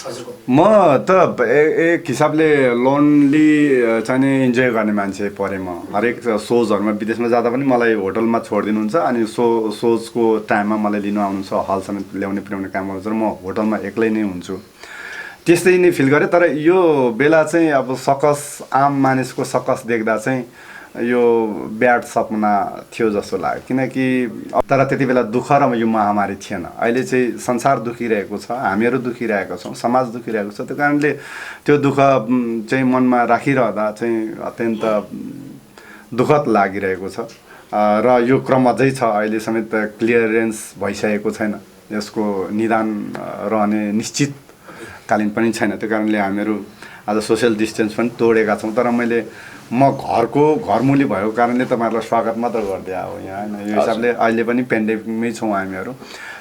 हजुरको? म त एक हिसाबले लोनली चाहिँ इन्जोय गर्ने मान्छे परेँ म। हरेक सोजहरूमा विदेशमा जाँदा पनि मलाई होटलमा छोडिदिनुहुन्छ, अनि सोजको टाइममा मलाई लिनु आउनुहुन्छ, हलसम्म ल्याउने पुर्याउने काम गर्नुहुन्छ, र म होटलमा एक्लै नै हुन्छु। त्यस्तै नै फिल गरेँ। तर यो बेला चाहिँ अब सकस आम मानिसको सकस देख्दा चाहिँ यो ब्याड सपना थियो जस्तो लाग्यो, किनकि तर त्यति बेला दुःख र यो महामारी थिएन। अहिले चाहिँ संसार दुखिरहेको छ, हामीहरू दुखिरहेको छौँ, समाज दुखिरहेको छ। त्यो कारणले त्यो दुःख चाहिँ मनमा राखिरहँदा चाहिँ अत्यन्त दुःखद लागिरहेको छ। र यो क्रम अझै छ, अहिले समेत क्लियरेन्स भइसकेको छैन, यसको निदान रहने निश्चितकालीन पनि छैन। त्यो कारणले हामीहरू आज सोसियल डिस्टेन्स पनि तोडेका छौँ। तर म घरमुली भएको कारणले तपाईँहरूलाई स्वागत मात्र गरिदिए हो यहाँ होइन। यो हिसाबले अहिले पनि पेन्डेमिकमै छौँ हामीहरू।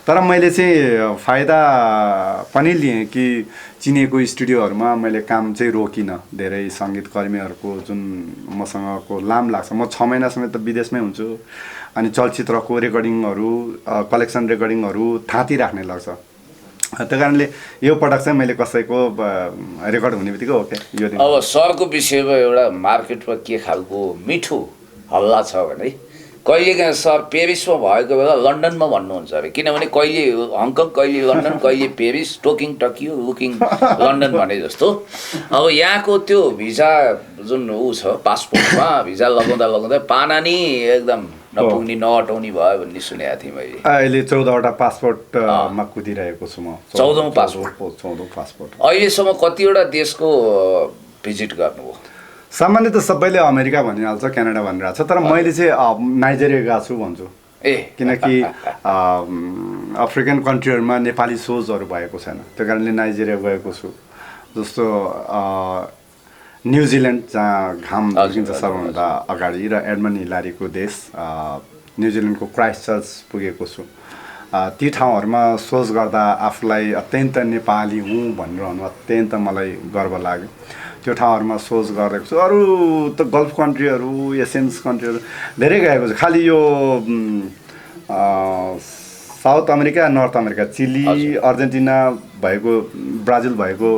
तर मैले चाहिँ फाइदा पनि लिएँ कि चिनेको स्टुडियोहरूमा मैले काम चाहिँ रोकिनँ। धेरै सङ्गीतकर्मीहरूको जुन मसँगको लाम लाग्छ, म 6 महिनासम्म त विदेशमै हुन्छु, अनि चलचित्रको रेकर्डिङहरू कलेक्सन रेकर्डिङहरू थाँती राख्ने लाग्छ। त्यो कारणले यो पटक चाहिँ मैले कसैको रेकर्ड हुने बित्तिकै ओके यो दिन। अब सरको विषयमा एउटा मार्केटमा के खालको मिठो हल्ला छ भने कहिलेकाहीँ सर पेरिसमा भएको बेला लन्डनमा भन्नुहुन्छ अरे, किनभने कहिले हङकङ, कहिले लन्डन, कहिले पेरिस, टोकिङ टकियो लुकिङ लन्डन भने जस्तो। अब यहाँको त्यो भिजा जुन छ पासपोर्टमा भिजा लगाउँदा पाना नि एकदम नपुग्ने नअटाउने भयो भन्ने सुनेको थिएँ मैले। अहिले 14वटा पासपोर्टमा कुदिरहेको छु म। 14औं पासपोर्ट। 14औं पासपोर्ट। अहिलेसम्म कतिवटा देशको भिजिट गर्नुभयो? सामान्य त सबैले अमेरिका भनिहाल्छ, क्यानाडा भनिरहेको छ, तर मैले चाहिँ नाइजेरिया गएको छु भन्छु। किनकि अफ्रिकन कन्ट्रीहरूमा नेपाली सोजहरू भएको छैन, त्यो कारणले नाइजेरिया गएको छु। जस्तो न्युजिल्यान्ड जहाँ घाम देखिन्छ सबभन्दा अगाडि, र एडमन्ड हिलारीको देश न्युजिल्यान्डको क्राइस्ट चर्च पुगेको छु। ती ठाउँहरूमा सोच गर्दा आफूलाई अत्यन्त नेपाली हुँ भनिरहनु अत्यन्त मलाई गर्व लाग्यो। त्यो ठाउँहरूमा सोच गरेको छु। अरू त गल्फ कन्ट्रीहरू, एसियन्स कन्ट्रीहरू धेरै गएको छु। खालि यो South America, North America, Chile, Argentina भएको, ब्राजिल भएको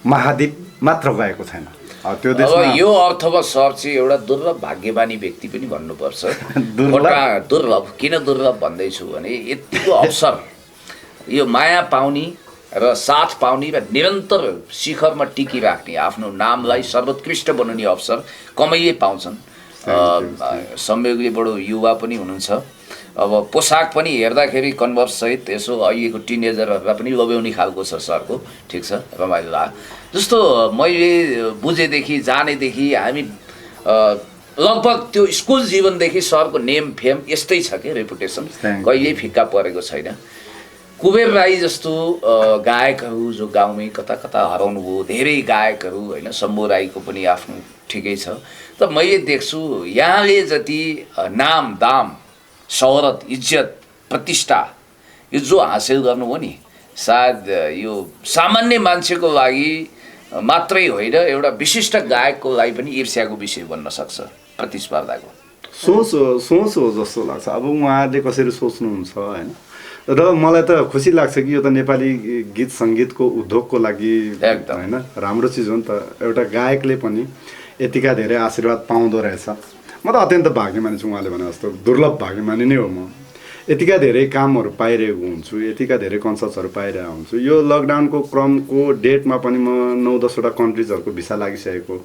महाद्वीप मात्र गएको छैन। त्यो देशमा अब यो अर्थमा सर चाहिँ एउटा दुर्लभ भाग्यमानी व्यक्ति पनि भन्नुपर्छ। दुर्लभ किन दुर्लभ भन्दैछु भने यतिको अवसर, यो माया पाउने र साथ पाउने र निरन्तर शिखरमा टिकिराख्ने, आफ्नो नामलाई सर्वोत्कृष्ट बनाउने अवसर कमैले पाउँछन्। संयोगले बडो युवा पनि हुनुहुन्छ। अब पोसाक पनि हेर्दाखेरि कन्भर्स सहित यसो अहिलेको टिनेजरहरूलाई पनि लोभ्याउने खालको छ सरको। ठिक छ, रमाइलो लाग्यो। जस्तो मैले बुझेदेखि जानेदेखि हामी लगभग त्यो स्कुल जीवनदेखि सरको नेम फेम यस्तै छ कि रेपुटेसन कहिल्यै फिक्का परेको छैन। कुबेर राई जस्तो गायकहरू जो गाउँमै कता कता हराउनु भयो, धेरै गायकहरू होइन, शम्भु राईको पनि आफ्नो ठिकै छ। त मैले देख्छु यहाँले जति नाम दाम शोहरत इज्जत प्रतिष्ठा यो जो हासिल गर्नुभयो नि, सायद यो सामान्य मान्छेको लागि मात्रै होइन, एउटा विशिष्ट गायकको लागि पनि ईर्ष्याको विषय बन्न सक्छ, प्रतिस्पर्धाको। सोच हो जस्तो लाग्छ। अब उहाँहरूले कसरी सोच्नुहुन्छ होइन, र मलाई त खुसी लाग्छ कि यो त नेपाली गीत सङ्गीतको उद्योगको लागि एकदम होइन राम्रो चिज हो नि त। एउटा गायकले पनि यतिका धेरै आशीर्वाद पाउँदो रहेछ। म त अत्यन्त भाग्यमानी छु, उहाँले भने जस्तो दुर्लभ भाग्यमानी नै हो। म यतिका धेरै कामहरू पाइरहेको हुन्छु, यतिका धेरै कन्सर्ट्सहरू पाइरहेको हुन्छु। यो लकडाउनको क्रमको डेटमा पनि म 9-10 वटा कन्ट्रिजहरूको भिसा लागिसकेको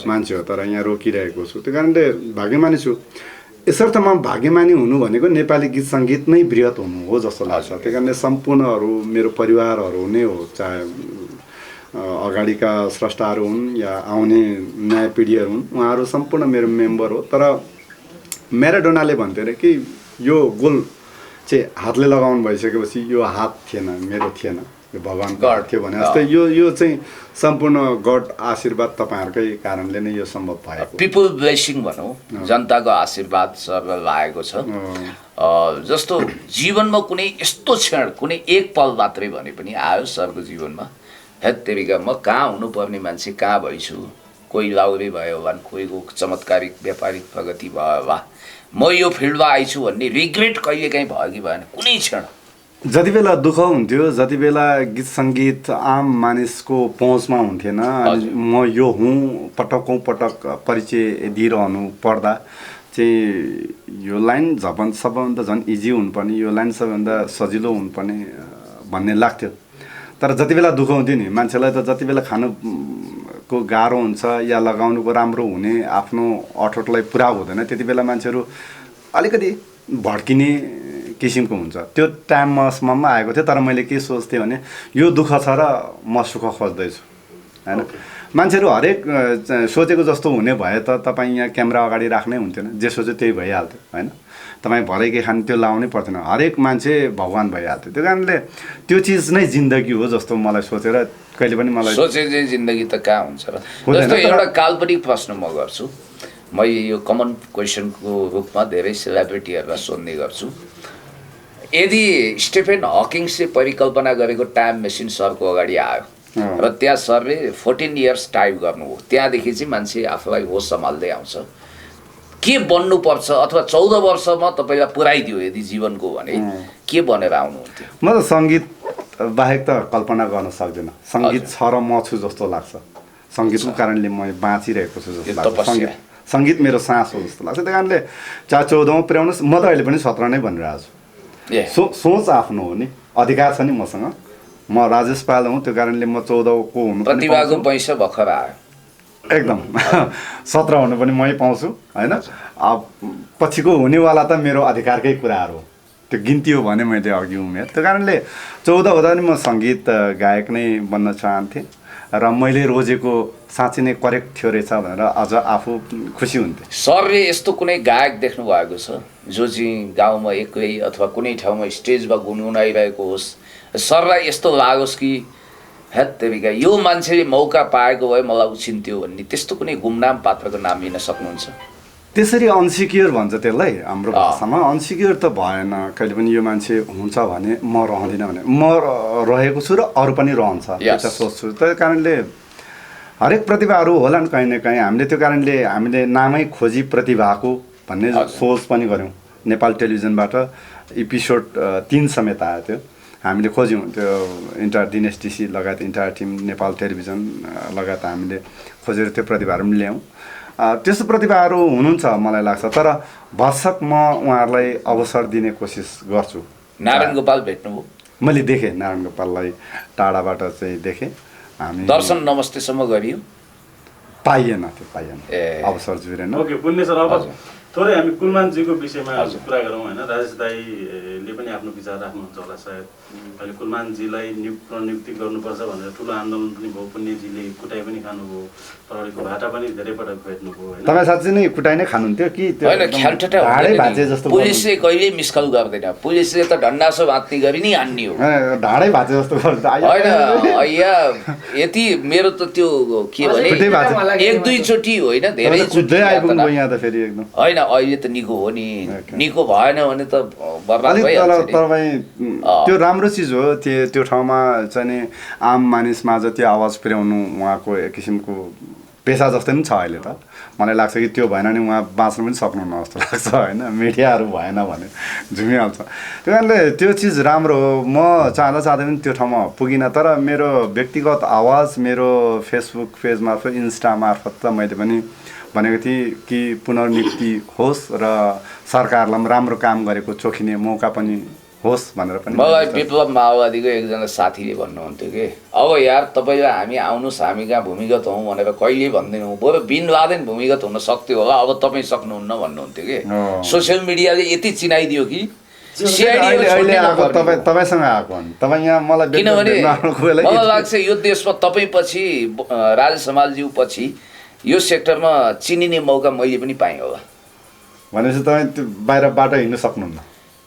मान्छे हो, तर यहाँ रोकिरहेको छु। त्यो कारणले भाग्यमानी छु। यसर्थ म भाग्यमानी हुनु भनेको नेपाली गीत सङ्गीत नै बृहत हुनु हो जस्तो लाग्छ। त्यही कारणले सम्पूर्णहरू मेरो परिवारहरू नै हो, चाहे अगाडिका स्रष्टाहरू हुन् या आउने नयाँ पिँढीहरू हुन्, उहाँहरू सम्पूर्ण मेरो मेम्बर हो। तर म्याराडोनाले भन्थ्यो अरे कि यो गोल चाहिँ हातले लगाउनु भइसकेपछि यो हात थिएन, मेरो थिएन, यो भगवान्को हात थियो भने जस्तै यो चाहिँ सम्पूर्ण गड आशीर्वाद तपाईँहरूकै कारणले नै यो सम्भव भएको। पिपुल ब्लेसिङ भनौँ, जनताको आशीर्वाद सरलाई लागेको छ। जस्तो जीवनमा कुनै यस्तो क्षण, कुनै एक पल मात्रै भने पनि आयो सरको जीवनमा, हेत्तेरिका म कहाँ हुनुपर्ने मान्छे कहाँ भइछु, कोही लाउरे भयो होला, कोहीको चमत्कारिक व्यापारिक प्रगति भयो होला, म यो फिल्डमा आइछु भन्ने रिग्रेट कहिलेकाहीँ भयो कि भएन कुनै क्षण? जति बेला दुःख हुन्थ्यो, जति बेला गीत सङ्गीत आम मानिसको पहुँचमा हुन्थेन, म यो हुँ पटकौँ पटक परिचय दिइरहनु पर्दा चाहिँ यो लाइन सबभन्दा झन् इजी हुनुपर्ने, यो लाइन सबैभन्दा सजिलो हुनुपर्ने भन्ने लाग्थ्यो। तर जति बेला दुःख हुन्थ्यो नि, मान्छेलाई त जति बेला खानुको गाह्रो हुन्छ या लगाउनुको राम्रो हुने आफ्नो अठोटलाई पुरा हुँदैन, त्यति बेला मान्छेहरू अलिकति भड्किने किसिमको हुन्छ। त्यो टाइमसम्ममा आएको थियो। तर मैले के सोच्थेँ भने यो दुःख छ र म सुख खोज्दैछु होइन। मान्छेहरू हरेक सोचेको जस्तो हुने भए त तपाईँ यहाँ क्यामेरा अगाडि राख्नै हुन्थेन, जे सोच्यो त्यही भइहाल्थ्यो होइन। तपाईँ भरे के खाने त्यो लाउनै पर्थेन, हरेक मान्छे भगवान् भइहाल्थ्यो। त्यो कारणले त्यो चिज नै जिन्दगी हो जस्तो मलाई सोचेर कहिले पनि मलाई सोचे चाहिँ जिन्दगी त कहाँ हुन्छ र। जस्तो एउटा काल्पनिक प्रश्न म गर्छु, मैले यो कमन क्वेसनको रूपमा धेरै सेलिब्रिटीहरूलाई सोध्ने गर्छु। यदि स्टेफेन हकिङ्सले परिकल्पना गरेको टाइम मेसिन सरको अगाडि आयो र त्यहाँ सरले 14 इयर्स टाइप गर्नुभयो, त्यहाँदेखि चाहिँ मान्छे आफूलाई होस सम्हाल्दै आउँछ, के बन्नुपर्छ अथवा 14 वर्षमा तपाईँलाई पुऱ्याइदियो यदि जीवनको भने के बनेर आउनुहुन्थ्यो? म त सङ्गीत बाहेक त कल्पना गर्न सक्दिनँ। सङ्गीत छ र म छु जस्तो लाग्छ। सङ्गीतको कारणले म बाँचिरहेको छु जस्तो लाग्छ। सङ्गीत मेरो सास हो जस्तो लाग्छ। त्यही कारणले चाहे 14औँ पुर्याउनुहोस्, म त अहिले पनि 17 नै भनिरहेको छु। सोच आफ्नो हो नि, अधिकार छ नि मसँग। म राजेश पाल हुँ, त्यो कारणले म 14को हुनु प्रतिभाको पैसा भर्खर आयो एकदम 17 हुनु पनि मै पाउँछु होइन। पछिको हुनेवाला त मेरो अधिकारकै कुराहरू हो, त्यो गिन्ती हो भने मैले अघि उमेर। त्यो कारणले 14 हुँदा पनि म सङ्गीत गायक नै बन्न चाहन्थेँ र मैले रोजेको साँच्चै नै करेक्ट थियो रहेछ भनेर अझ आफू खुसी हुन्थेँ। सरले यस्तो कुनै गायक देख्नु भएको छ जो चाहिँ गाउँमा एक्लै अथवा कुनै ठाउँमा स्टेजमा गुनगुनाइरहेको होस्, सरलाई यस्तो लागोस् कि हेत्तेरिका यो मान्छेले मौका पाएको भए मलाई उछिन्थ्यो भन्ने त्यस्तो कुनै गुमनाम पात्रको नाम लिन सक्नुहुन्छ? त्यसरी अनसिक्योर भन्छ त्यसलाई हाम्रो भाषामा। अनसिक्योर त भएन कहिले पनि। यो मान्छे हुन्छ भने म रहँदिनँ भने म रहेको छु र अरू पनि रहन्छ, त्यो सोच्छु। त्यही कारणले हरेक प्रतिभाहरू होला नि कहीँ न कहीँ। हामीले त्यो कारणले हामीले नामै खोजी प्रतिभाको भन्ने सोच पनि गऱ्यौँ। नेपाल टेलिभिजनबाट एपिसोड 3 समेत आयो थियो, हामीले खोज्यौँ। त्यो इन्टायर दिनेश टिसी लगायत इन्टायर टिम, नेपाल टेलिभिजन लगायत हामीले खोजेर त्यो प्रतिभाहरू पनि ल्यायौँ। त्यस्तो प्रतिभाहरू हुनुहुन्छ मलाई लाग्छ, तर भरसक म उहाँहरूलाई अवसर दिने कोसिस गर्छु। नारायण गोपाल भेट्नुभयो? मैले देखेँ, नारायण गोपाललाई टाढाबाट चाहिँ देखेँ। हामी दर्शन नमस्तेसम्म गरियो, पाइएन, त्यो पाइएन, अवसर जुरेन। ओके पुण्य सर, अब थोरै हामी कुलमानजीको विषयमा कुरा गरौँ होइन। राजेश दाईले पनि आफ्नो विचार राख्नुहुन्छ होला सायद। अहिले कुलमानजीलाई नियुक्ति गर्नुपर्छ भनेर ठुलो आन्दोलन पनि भयो, पुण्यजीले कुटाइ पनि खानुभयो, प्रहरीको भाटा पनि धेरै पटक भेट्नुभयो होइन। तपाईँ साँच्चै नै कुटाइ नै खानुहुन्थ्यो कि होइन ख्यालठेटा भाँचे जस्तो पुलिसले कहिले मिसकल गर्दैन, पुलिसले त ढन्डासो भाँच्ने गरी नै हान्ने हो। ढाडै भाँचे जस्तो गर्छ होइन यहाँ यति मेरो त त्यो के भने एक दुईचोटि होइन धेरैचोटि आइपुग्नु यहाँ त फेरि एकदम होइन। अहिले त निको हो नि, निको भएन भने त बर्बाद भइहाल्छ। तपाईँ त्यो राम्रो चिज हो। त्यो ठाउँमा चाहिँ नि आम मानिसमा त्यो आवाज पुर्याउनु उहाँको एक किसिमको पेसा जस्तै पनि छ अहिले त। मलाई लाग्छ कि त्यो भएन भने उहाँ बाँच्नु पनि सक्नुहुन्न जस्तो लाग्छ होइन। मिडियाहरू भएन भने झुमिहाल्छ। त्यही कारणले त्यो चिज राम्रो हो। म चाहँदा पनि त्यो ठाउँमा पुगिनँ, तर मेरो व्यक्तिगत आवाज मेरो फेसबुक पेज मार्फत इन्स्टा मार्फत त मैले पनि भनेको थिएँ कि पुनर्नियुक्ति होस् र सरकारलाई पनि राम्रो काम गरेको चोखिने मौका पनि होस् भनेर पनि। मलाई विप्लव माओवादीको एकजना साथीले भन्नुहुन्थ्यो कि अब यार तपाईँले हामी आउनुहोस् हामी कहाँ भूमिगत हौँ भनेर कहिले भन्दैनौँ, बरु बिन लादेन भूमिगत हुन सक्थ्यो होला, अब तपाईँ सक्नुहुन्न भन्नुहुन्थ्यो कि। सोसियल मिडियाले यति चिनाइदियो कि तपाईँसँग आएको तपाईँ यहाँ मलाई किनभने मलाई लाग्छ यो देशमा तपाईँ पछि राजेश हमालज्यू पछि यो सेक्टरमा चिनिने मौका मैले पनि पाएँ होला। भनेपछि तपाईँ त्यो बाहिर बाटो हिँड्नु सक्नुहुन्न?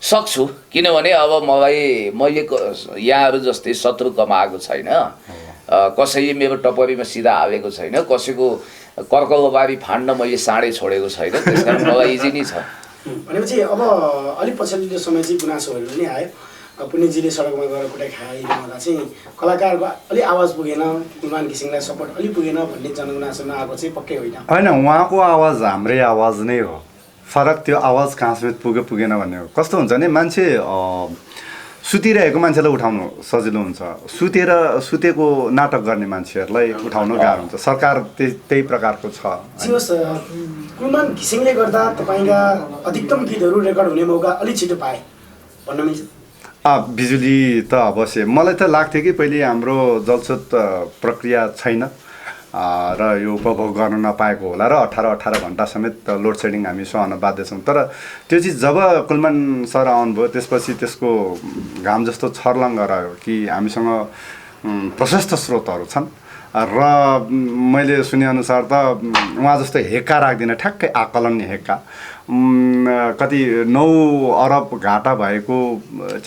सक्छु, किनभने अब मैले यहाँहरू जस्तै शत्रु कमाएको छैन, कसैले मेरो टपरीमा सिधा हालेको छैन, कसैको कर्कलबारी फाड्न मैले साँडे छोडेको छैन, त्यस कारण मलाई इजी नै छ। भनेपछि अब अलिक पछिल्लो समय चाहिँ गुनासोहरू पनि आयो। पुण्यजीले सडकमा गएर कुटाइ खाइरहँदा चाहिँ कलाकारको अलि आवाज पुगेन, कुलमान घिसिङलाई सपोर्ट अलि पुगेन भन्ने जनगुनासोमा आएको चाहिँ पक्कै होइन। होइन, उहाँको आवाज हाम्रै आवाज नै हो। फरक त्यो आवाज कहाँसम्म पुगेन भन्ने हो। कस्तो हुन्छ नि, मान्छे सुतिरहेको मान्छेलाई उठाउनु सजिलो हुन्छ, सुतेको नाटक गर्ने मान्छेहरूलाई उठाउनु गाह्रो हुन्छ। सरकार त्यही प्रकारको छ। कुलमान घिसिङले गर्दा तपाईँका अधिकतम गीतहरू रेकर्ड हुने मौका अलिक छिटो पाए भन्न मिल्छ? बिजुली त अवश्य। मलाई त लाग्थ्यो कि पहिले हाम्रो जलस्रोत प्रक्रिया छैन र यो उपभोग गर्न नपाएको होला र 18 घन्टा समेत लोड सेडिङ हामी सहन बाध्य छौँ। तर त्यो चिज जब कुलमान सर आउनुभयो त्यसपछि त्यसको घाम जस्तो छर्लङ्ग रह्यो कि हामीसँग प्रशस्त स्रोतहरू छन् र मैले सुनेअनुसार त उहाँ जस्तो हेक्का राख्दिनँ, ठ्याक्कै आकलन हेक्का। कति 9 अरब घाटा भएको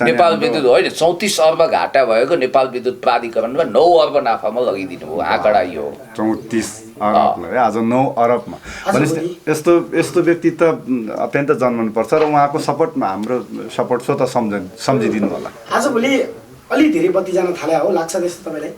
नेपाल विद्युत होइन, 34 अर्ब घाटा भएको नेपाल विद्युत प्राधिकरणमा 9 अर्ब नाफामा लगाइदिनु भयो। आँकडा यो 34 अरबलाई आज 9 अरबमा भनेपछि यस्तो व्यक्ति त अत्यन्त जन्मनुपर्छ र उहाँको सपोर्टमा हाम्रो सपोर्ट सो त सम्झिदिनु होला। आजभोलि अलि धेरै बत्ती जान थाल्यो हो लाग्छ त्यस्तो तपाईँलाई?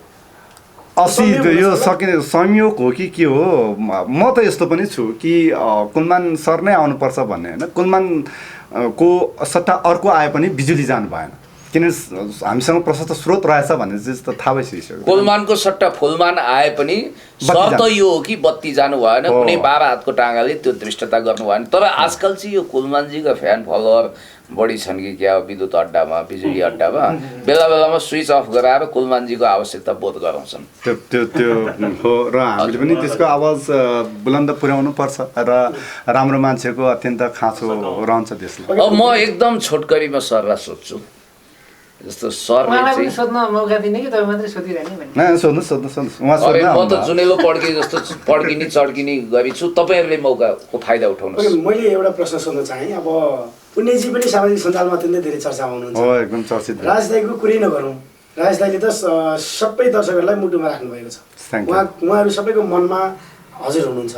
80 यो सकिने संयोग हो कि के हो? म त यस्तो पनि छु कि कुलमान सर नै आउनुपर्छ भन्ने होइन। कुलमानको सट्टा अर्को आए पनि बिजुली जानु भएन, किनभने हामीसँग प्रशस्त स्रोत रहेछ भन्ने चिज त थाहा भइसक्यो। कुलमानको सट्टा फुलमान आए पनि शर्त यो हो कि बत्ती जानु भएन, कुनै 12 हातको टाँगाले त्यो दृष्टता गर्नु भएन। तर आजकल चाहिँ यो कुलमानजीका फ्यान फलोवर बढी छन् कि क्या विद्युत अड्डामा, बिजुली अड्डामा बेला बेलामा स्विच अफ गराएर कुलमानजीको आवश्यकता बोध गराउँछन्। त्यो हो र हामीले पनि त्यसको आवाज बुलन्द पुर्याउनु पर्छ र राम्रो मान्छेको अत्यन्त खाँचो रहन्छ त्यसले। अब म एकदम छोटकरीमा सरलाई सोध्छु, जस्तो सरले चाहिँ सोध्न मौका दिने कि तपाईँ मात्रै सोधिरहने भन्ने? न सोध्नुहोस् उहाँ अरे सोध्नु। म त जुनेलो पड्के जस्तो पड्किने चड्किने गरी छु, तपाईँहरूले मौकाको फाइदा उठाउनुहोस्। मैले एउटा प्रश्न सोध्न चाहेँ। अब पुण्यजी पनि सामाजिक सञ्जालमा अत्यन्तै धेरै चर्चामा हुनुहुन्छ। हो, एकदम चर्चित। राज दाईको कुरै नगरौँ, राज दाईले त सबै दर्शकहरूलाई मुटुमा राख्नु भएको छ। उहाँहरू सबैको मनमा हजुर हुनुहुन्छ।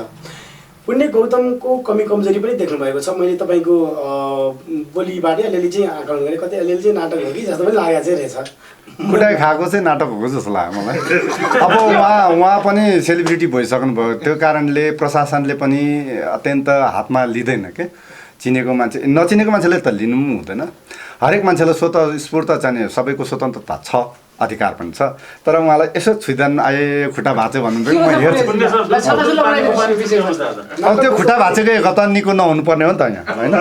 पुण्य गौतमको कमी कमजोरी पनि देख्नु भएको छ। मैले तपाईँको बोलीबाटै अलिअलि चाहिँ आकलन गरेँ, कतै अलिअलि चाहिँ नाटक हो कि जस्तो पनि लागेको चाहिँ रहेछ। कुटाइ खाएको चाहिँ नाटक हो जस्तो लाग्यो मलाई। अब उहाँ पनि सेलिब्रिटी भइसक्नुभयो, त्यो कारणले प्रशासनले पनि अत्यन्त हातमा लिँदैन के। चिनेको मान्छे नचिनेको मान्छेले त लिनु पनि हुँदैन। हरेक मान्छेलाई स्वतः स्फूर्त चाहिने, सबैको स्वतन्त्रता छ अधिकार पनि छ तर उहाँलाई यसो छुइदान आए खुट्टा भाँच्यो भन्नुहुन्छ म हेर्छु अब त्यो खुट्टा भाँचेकै कता निको नहुनु पर्ने हो नि त यहाँ होइन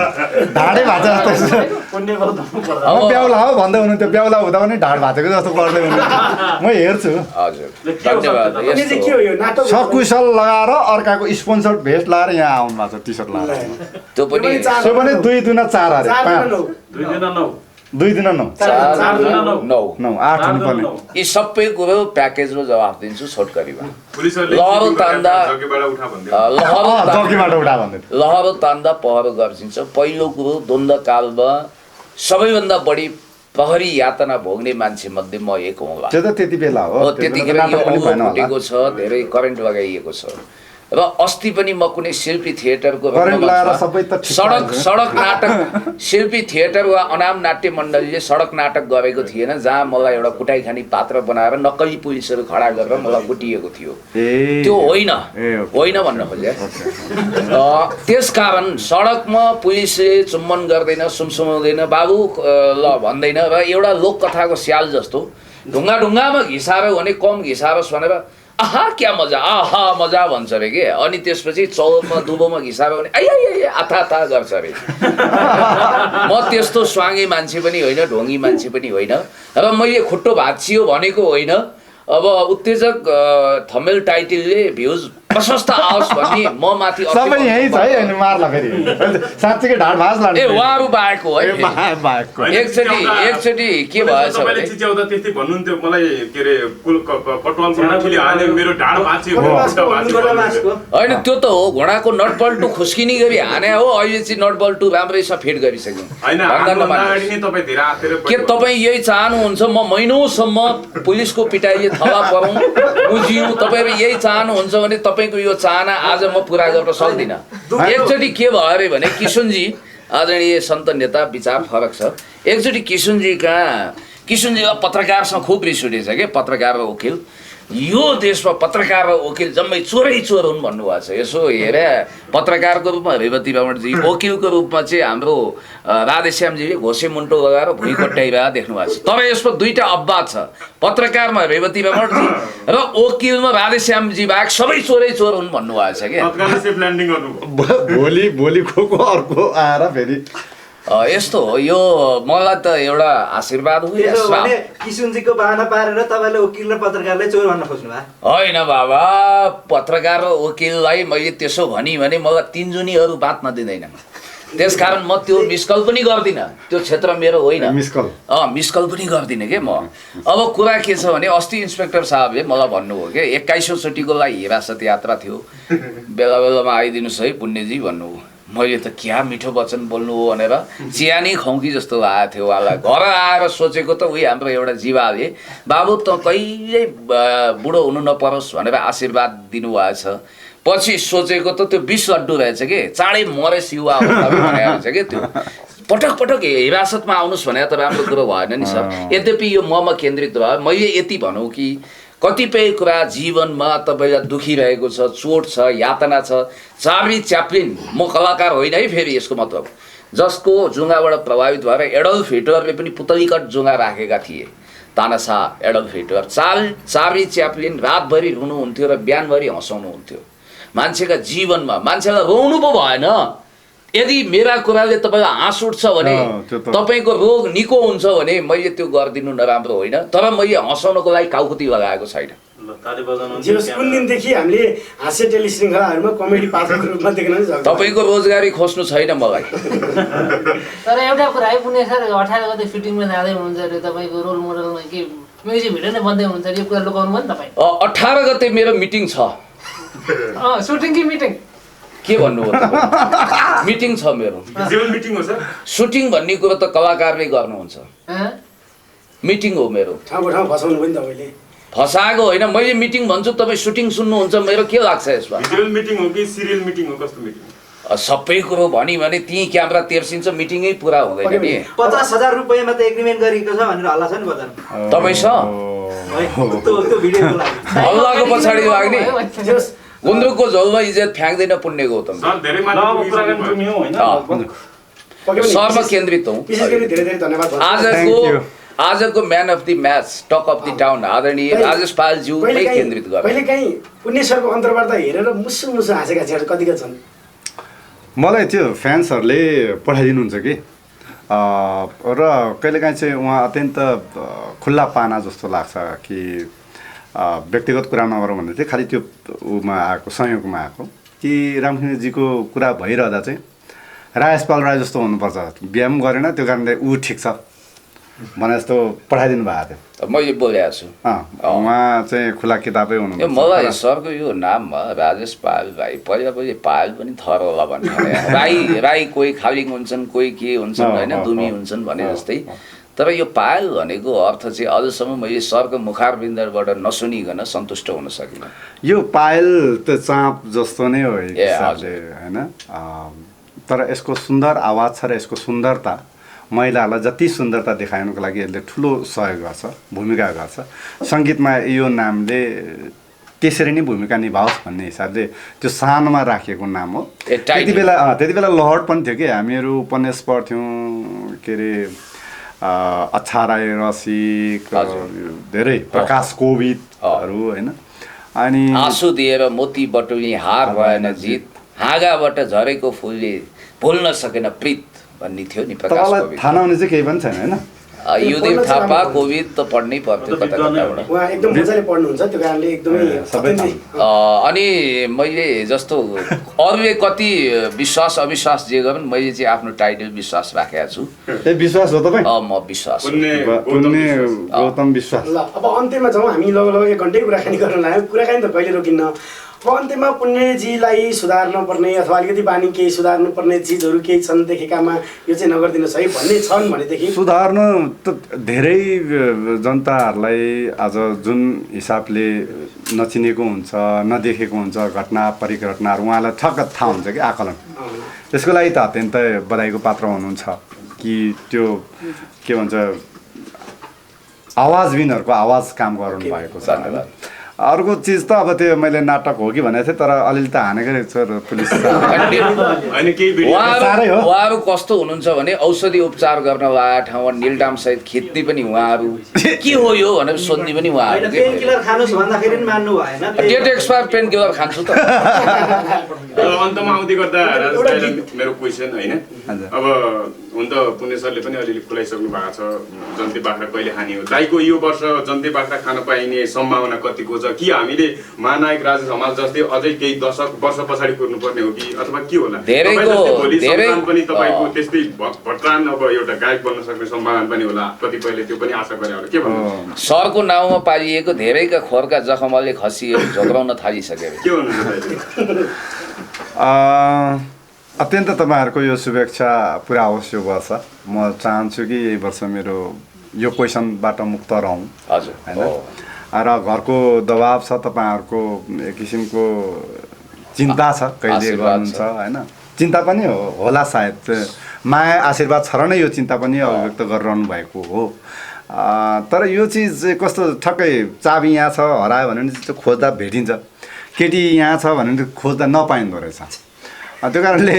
ढाडै भाँचे जस्तो अब ब्याउला हो भन्दै हुनुहुन्थ्यो ब्याउला हुँदा पनि ढाड भाँचेको जस्तो गर्दै हुनुहुन्थ्यो म हेर्छु हजुर धन्यवाद के हो यो नाटक सकुशल लगाएर अर्काको स्पोन्सर्ड भेस्ट लगाएर यहाँ आउनु भएको छ टी सर्ट लगाएर त्यो पनि त्यो पनि 2 दुना 4 अरे 2 दुना 9 9 9 8 हुनुपर्ने यी सबै कुरो प्याकेजमा जवाफ दिन्छु छोटकरीमा लहरो तान्दा चौकीबाट उठा भन्दै लहरो तान्दा पहरो गर्छिन्छ पहिलो कुरो द्वन्द्वकालमा सबैभन्दा बढी प्रहरी यातना भोग्ने मान्छे मध्ये म एक हुँला त्यो त त्यति बेला हो त्यतिखेर यो फुटेको छ धेरै करेन्ट लगाइएको छ र अस्ति पनि म कुनै शिल्पी थिएटरको सडक नाटक शिल्पी थिएटर वा अनाम नाट्य मण्डलीले सडक नाटक गरेको थिएन जहाँ मलाई एउटा कुटाइ खाने पात्र बनाएर नक्कली पुलिसहरू खडा गरेर मलाई कुटिएको थियो त्यो होइन भन्न खोजे त्यसकारण सडकमा पुलिसले चुम्बन गर्दैन सुमसुमाउँदैन बाबु ल भन्दैन र एउटा लोककथाको स्याल जस्तो ढुङ्गामा घिसारो भने कम घिसारोस् भनेर आहा क्या मजा आहा मजा भन्छ अरे के अनि त्यसपछि चौरमा दुबोमा घिसारो भने आइ आथा गर्छ अरे म त्यस्तो स्वाङ्गे मान्छे पनि होइन ढोङ्गी मान्छे पनि होइन र मैले खुट्टो भाँचियो भनेको होइन अब उत्तेजक थमेल टाइटलले भ्युज प्रशस्त आओस् भन्ने म माथि सबै यही छ है अनि मार्ला फेरि साच्चै ढाड भाँच लाग्छ ए उहाँहरु बाहेको है एकचोटी के भएछ भने चिच्याउँदा त्यस्तै भन्नुहुन्थ्यो मलाई के रे कटवालको मान्छेले हाले मेरो ढाड भाँच्यो होइन त्यो त हो घोडाको नटबल्टु खुस्किने गरी हाने हो अहिले चाहिँ नटबल्टु राम्रैसँग फिट गरिसक्यौँ के तपाईँ यही चाहनुहुन्छ म महिनौसम्म पुलिसको पिटाइले थला परौँ बुझियौँ तपाईँहरू यही चाहनुहुन्छ भने तपाईँको यो चाहना आज म पुरा गर्न सक्दिनँ एकचोटि के भयो अरे भने किशुनजी आदरणीय सन्त नेता विचार फरक छ एकचोटि किशुनजीलाई पत्रकारसँग खुब रिस उठेछ के पत्रकार र वकिल यो देशमा पत्रकार र वकिल जम्मै चोरै चोर हुन् भन्नुभएको छ यसो हेरे पत्रकारको रूपमा रेवती रमणजी वकिलको रूपमा चाहिँ हाम्रो राधेश्यामजीले घोसे मुन्टो लगाएर भुइँ कट्याइरहेको देख्नु भएको छ तर यसमा दुईटा अपवाद छ पत्रकारमा रेवती रमणजी र वकिलमा राधेश्यामजी बाहेक सबै चोरै चोर हुन् भन्नुभएको छ क्या भोलि को अर्को आएर फेरि यस्तो हो यो मलाई त एउटा आशीर्वाद हो किशुनजीको बाहना पारेर तपाईँले वकिल र पत्रकारलाई चोर भन्न खोज्नु भयो होइन बाबा पत्रकार र वकिललाई मैले त्यसो भने मलाई तिनजुनीहरू बाँच्न दिँदैन त्यसकारण म त्यो मिसकल पनि गर्दिनँ त्यो क्षेत्र मेरो होइन मिसकल पनि गर्दिनँ के म अब कुरा के छ भने अस्ति इन्सपेक्टर साहबले मलाई भन्नुभयो कि 21औं चोटिको लागि हिरासत यात्रा थियो बेला बेलामा आइदिनुहोस् है पुण्यजी भन्नुभयो मैले त क्या मिठो वचन बोल्नु हो भनेर चिया नै खौकी जस्तो लागेको थियो उहाँलाई घर आएर सोचेको त उही हाम्रो एउटा जीवाले बाबु त कहिल्यै बुढो हुनु नपरोस् भनेर आशीर्वाद दिनुभएको छ पछि सोचेको त त्यो 20 लड्डु रहेछ कि चाँडै मरेस युवा भनेको छ कि त्यो पटक हिरासतमा आउनुहोस् भने त राम्रो कुरो भएन नि सर यद्यपि यो ममा केन्द्रित भयो मैले यति भनौँ कि कतिपय कुरा जीवनमा तपाईँलाई दुखिरहेको छ चोट छ यातना छ चार्ली च्याप्लिन म कलाकार होइन है फेरि यसको मतलब जसको जुङ्गाबाट प्रभावित भएर एडल्फ हिटलरले पनि पुतलीकट जुङ्गा राखेका थिए तानाशाह एडल्फ हिटलर चार्ली च्याप्लिन रातभरि रुनुहुन्थ्यो र बिहानभरि हँसाउनुहुन्थ्यो मान्छेका जीवनमा मान्छेलाई रोउनु पो भएन यदि मेरा कुराले तपाईँलाई हाँस उठ्छ भने तपाईँको रोग निको हुन्छ भने मैले त्यो गरिदिनु नराम्रो होइन तर मैले हँसाउनको लागि काउकुती लगाएको छैन कुन दिनदेखि हामीले हास्य टेलिश्रृङ्खलाहरूमा कमेडी पात्रको रूपमा देख्न सक्छौँ तपाईँको रोजगारी खोज्नु छैन मलाई तर एउटा कुरा है पुण्य सर 18 गते सुटिङमा जाँदै हुनुहुन्छ अरे तपाईँको रोल मोडलमा के म्युजिक भिडियो नै बन्दै हुनुहुन्छ यो कुरा लुकाउनु भयो नि तपाईँ 18 गते मेरो मिटिङ छ सुटिङ कि मिटिङ के भन्नु हो मिटिङ छ मेरो मिटिङ हो सर सुटिङ भन्ने कुरो त कलाकारले गर्नुहुन्छ मिटिङ हो मेरो ठाउँ फसाउनु भयो नि तपाईँले फसाएको होइन मैले मिटिङ भन्छु तपाईँ सुटिङ सुन्नुहुन्छ मेरो के लाग्छ यसमा मिटिङ हो कि सिरियल मिटिङ हो कस्तो मिटिङ सबै कुरो भने त्यही क्यामेरा तेर्सिन्छ मिटिङै पुरा हुँदैन नि 50,000 रुपैयाँमा त एग्रिमेन्ट गरिएको छ भनेर हल्ला छ नि बजार तपाईँसँग त्यो भिडियोको लागि हल्लाको पछाडि लाग्ने गुन्द्रुकको झोलमा इज्जत फ्याँक्दैन पुण्य गौतम सरमा केन्द्रित हौ विशेष गरी धेरै धेरै धन्यवाद आजको आजको man of the match talk of the town आदरणीय राजेश पालज्यूलाई केन्द्रित गरेर पहिले काहीँ पुण्य सरको अन्तर्वार्ता हेरेर मुसु मुसु हाँसेका छन् कतिका छन् मलाई त्यो फ्यान्सहरूले पठाइदिनुहुन्छ कि र कहिलेकाहीँ चाहिँ उहाँ अत्यन्त खुल्ला पाना जस्तो लाग्छ कि व्यक्तिगत कुरा नगरौँ भन्दा चाहिँ खालि त्यो उमा आएको संयोगमा आएको कि रामखिमजीको कुरा भइरहँदा चाहिँ राजेश पाल राई जस्तो हुनुपर्छ व्यायाम गरेन त्यो कारणले ऊ ठिक छ भने जस्तो पठाइदिनु भएको थियो मैले बोलेको छु उहाँ चाहिँ खुला किताबै हुनु मलाई सरको यो नाममा राजेश पाल भाइ पहिला पाल पनि थर होला भन्ने राई कोही खालिङ हुन्छन् कोही के हुन्छन् होइन दुमी हुन्छन् भने जस्तै तर यो पाल भनेको अर्थ चाहिँ अझसम्म मैले सरको मुखारबिन्दबाट नसुनिकन सन्तुष्ट हुन सकिनँ यो पायल त चाँप जस्तो नै हो होइन तर यसको सुन्दर आवाज छ र यसको सुन्दरता महिलाहरूलाई जति सुन्दरता देखाउनुको लागि यसले ठुलो सहयोग गर्छ भूमिका गर्छ सङ्गीतमा यो नामले त्यसरी नै भूमिका निभाओस् भन्ने हिसाबले त्यो सानोमा राखिएको नाम हो त्यति बेला लहर पनि थियो कि हामीहरू उपन्यास पढ्थ्यौँ के अरे अच्छा राई रसिक धेरै प्रकाश कोविदहरू होइन अनि आँसु दिएर मोती बटुली हार भएन जित हाँगाबाट झरेको फुलले भुल्न सकेन प्रीत भन्ने थियो नि प्रकाश कोविद थाहा नहुने चाहिँ केही पनि छैन होइन युदेव थापा कोविद त पढ्नै पर्थ्यो कता कताबाट उहाँ एकदम मजाले पढ्नुहुन्छ त्यो कारणले एकदमै अनि मैले जस्तो अरूले कति विश्वास अविश्वास जे गरे मैले चाहिँ आफ्नो टाइटल विश्वास राखेको छु ए विश्वास हो तपाईँ म विश्वास गौतम विश्वास ल अब अन्त्यमा जाउँ हामी लगभग 1 घन्टै कुराकानी गर्न लाग्यौँ कुराकानी त कहिले रोकिन्न अब अन्त्यमा पुण्यजीलाई सुधार्न पर्ने अथवा अलिकति बानी केही सुधार्नु पर्ने चिजहरू केही छन् देखेकामा यो चाहिँ नगरिदिनुहोस् है भन्ने छन् भनेदेखि सुधार्नु त धेरै जनताहरूलाई आज जुन हिसाबले नचिनेको हुन्छ नदेखेको हुन्छ घटना परिघटनाहरू उहाँलाई ठक्क थाहा हुन्छ कि आकलन त्यसको लागि त अत्यन्तै बधाईको पात्र हुनुहुन्छ कि त्यो के भन्छ आवाजविनहरूको आवाज काम गराउनु भएको छ अर्को चिज त अब त्यो मैले नाटक हो कि भनेको थिएँ तर अलिअलि त हानेकै रहेछ पुलिस उहाँहरू कस्तो हुनुहुन्छ भने औषधि उपचार गर्न लागेको ठाउँमा निलडाम सहित खिच्ने पनि उहाँहरू के हो यो भनेर सोध्ने पनि उहाँहरू डेट एक्सपायर पेन किलर खान्छु त अन्तमा आउँदै गर्दा मेरो क्वेसन होइन अब हुन त पुण्य सरले पनि अलिअलि खुलाइसक्नु भएको छ जन्ते बाख्रा कहिले खाने हो दाइको यो वर्ष जन्ते बाख्रा खान पाइने सम्भावना कतिको छ कि हामीले महानायक राजेश हमाल जस्तै अझै केही दशक वर्ष पछाडि कुर्नुपर्ने हो कि अथवा के होला पनि तपाईँको त्यस्तै भट्टान अब एउटा गायक बन्न सक्ने सम्भावना पनि होला कतिपयले त्यो पनि आशा गरे होला के भन्नु सरको नाउँमा पालिएको धेरैका खोरका जखमले खसिएर झोक्राउन थालिसके के भन्नुहुन्छ अत्यन्त तपाईँहरूको यो शुभेच्छा पुरा होस् यो वर्ष म चाहन्छु कि यही वर्ष मेरो यो क्वेसनबाट मुक्त रहौँ हजुर होइन र घरको दबाब छ तपाईँहरूको एक किसिमको चिन्ता छ कहिले गर्नुहुन्छ होइन चिन्ता पनि होला सायद माया आशीर्वाद छ र नै यो चिन्ता पनि अभिव्यक्त गरिरहनु भएको हो तर यो चिज कस्तो ठक्कै चाबी यहाँ छ हरायो भने चाहिँ खोज्दा भेटिन्छ केटी यहाँ छ भने खोज्दा नपाइँदो रहेछ त्यो कारणले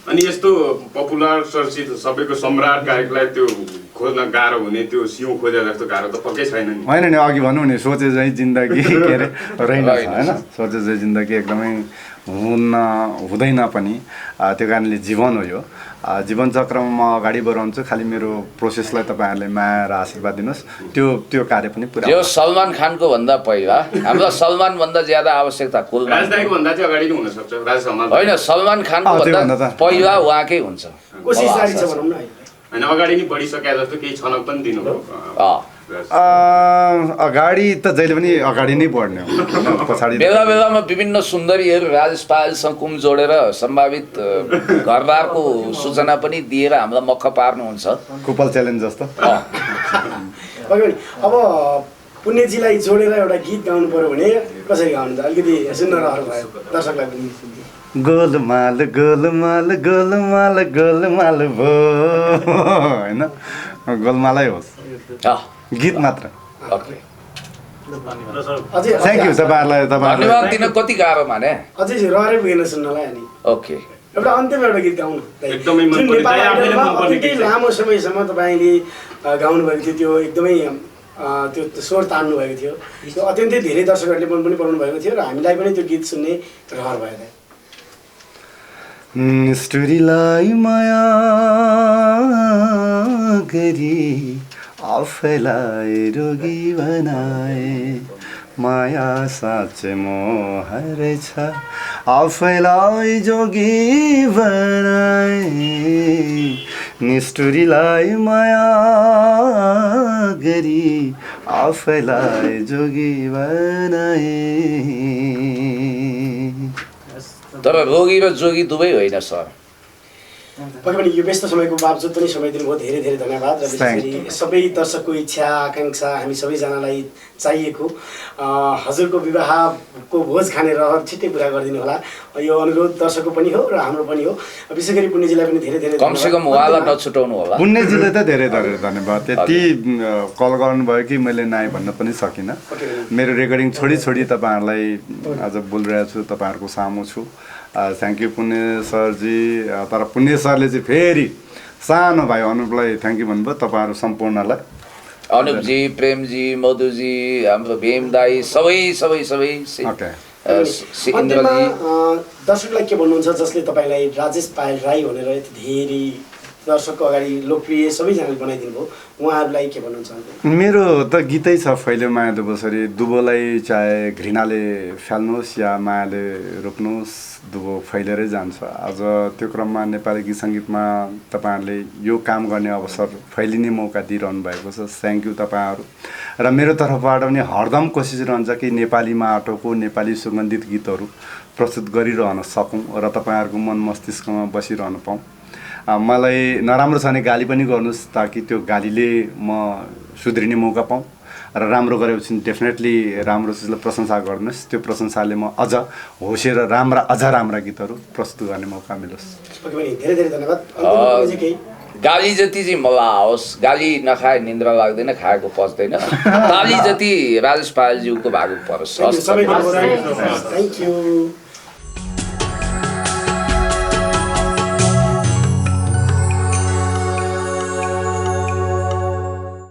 अनि यस्तो पपुलर चर्चित सबैको सम्राट गायकलाई त्यो खोज्न गाह्रो हुने त्यो सिउँ खोजे जस्तो गाह्रो त पक्कै छैन नि होइन नि अघि भनौँ नि सोचे चाहिँ जिन्दगी के अरे रहेनछ होइन सोचे चाहिँ जिन्दगी एकदमै हुँदैन पनि त्यो कारणले जीवन हो यो जीवन चक्रमा म अगाडि बढाउँछु खालि मेरो प्रोसेसलाई तपाईँहरूले माया र आशीर्वाद दिनुहोस् त्यो कार्य पनि पुरा यो सलमान खानको भन्दा पहिला हाम्रो सलमान भन्दा ज्यादा आवश्यकता कुल राजधानीको भन्दा चाहिँ अगाडि नै हुन सक्छ राजेश हमाल होइन सलमान खानको भन्दा पहिला उहाँकै हुन्छ होइन अगाडि नै बढिसके जस्तो केही छनक पनि दिनुभयो अगाडि त जहिले पनि अगाडि नै बढ्ने हो पछाडि बेला बेलामा विभिन्न सुन्दरीहरू राजेश पालसँग कुम जोडेर सम्भावित घरबारको सूचना पनि दिएर हामीलाई मक्ख पार्नुहुन्छ कुपल च्यालेन्ज जस्तो अब पुण्यजीलाई जोडेर एउटा गीत गाउनु पर्यो भने कसरी गाउनु त अलिकति सुन्न रहर भयो दर्शकलाई पनि गोलमाल गोलमाल गोलमाल गोलमाल भो होइन गोलमालै होस् गीत मात्र थ्याङ्क यू तपाईँहरूलाई धन्यवाद दिन कति गाह्रो माने अझै रहरै पुगेन सुन्नलाई अनि ओके एउटा अन्त्यमा एउटा गीत गाउनु एकदमै मन जुन पर्ने, नेपाली आफैले आइडलमा मन पर्ने अत्यन्तै गीत। लामो समयसम्म तपाईँले गाउनुभएको थियो त्यो एकदमै त्यो स्वर तान्नु भएको थियो त्यो अत्यन्तै धेरै दर्शकहरूले मन पनि पराउनु भएको थियो र हामीलाई पनि त्यो गीत सुन्ने रहर भयो त निष्ठुरीलाई माया गरी आफैलाई रोगी बनाए माया साँच्चै मोह रहेछ आफैलाई जोगी बनाए निष्ठुरीलाई माया गरी आफैलाई जोगी बनाए तर रोगी र जोगी दुवै होइन सर। पक्कै पनि यो व्यस्त समयको बावजुद पनि समय दिनुभयो धेरै धेरै धन्यवाद र विशेष गरी सबै दर्शकको इच्छा आकाङ्क्षा हामी सबैजनालाई चाहिएको हजुरको विवाहको भोज खाने रहर छिट्टै पुरा गरिदिनु होला यो अनुरोध दर्शकको पनि हो र हाम्रो पनि हो विशेष गरी पुण्यजीलाई पनि धेरै धेरै कमसेकम उहाँलाई नछुटाउनु होला। पुण्यजीलाई त धेरै धेरै धन्यवाद त्यति कल गर्नुभयो कि मैले नाइ भन्न पनि सकिनँ मेरो रेकर्डिङ छोडी छोडी तपाईँहरूलाई आज बोलिरहेको छु तपाईँहरूको सामु छु थ्याङ्क यू पुण्य सरजी तर पुण्य सरले चाहिँ फेरि सानो भाइ अनुपलाई थ्याङ्क यू भन्नुभयो तपाईँहरू सम्पूर्णलाई अनुपजी प्रेमजी मधुजी हाम्रो भीम दाई सबै सबै सबै अन्त्यमा दर्शकलाई के भन्नुहुन्छ जसले तपाईँलाई राजेश पायल राई भनेर यति धेरै दर्शकको अगाडि लोकप्रिय सबैजनाले बनाइदिनु भयो उहाँहरूलाई के भन्नुहुन्छ? मेरो त गीतै छ फैले माया दुबोसरी दुबोलाई चाहे घृणाले फाल्नुहोस् या मायाले रोक्नुहोस् दुबो फैलेरै जान्छ। आज त्यो क्रममा नेपाली गीत सङ्गीतमा तपाईँहरूले यो काम गर्ने अवसर फैलिने मौका दिइरहनु भएको छ थ्याङ्क यू तपाईँहरू र मेरो तर्फबाट पनि हरदम कोसिस रहन्छ कि नेपाली माटोको नेपाली सुगन्धित गीतहरू प्रस्तुत गरिरहन सकौँ र तपाईँहरूको मन मस्तिष्कमा बसिरहन पाऊँ। मलाई नराम्रो छ भने गाली पनि गर्नुहोस् ताकि त्यो गालीले म सुध्रिने मौका पाऊँ र राम्रो गरेपछि डेफिनेटली राम्रो चिजलाई प्रशंसा गर्नुहोस् त्यो प्रशंसाले म अझ होसेर अझ राम्रा गीतहरू प्रस्तुत गर्ने मौका मिलोस्। धेरै धेरै धन्यवाद। गाली जति चाहिँ मलाई आओस् गाली नखाए निन्द्रा लाग्दैन खाएको पच्दैन ताली जति राजेश पायलज्यूको भाग परोस्। Thank you.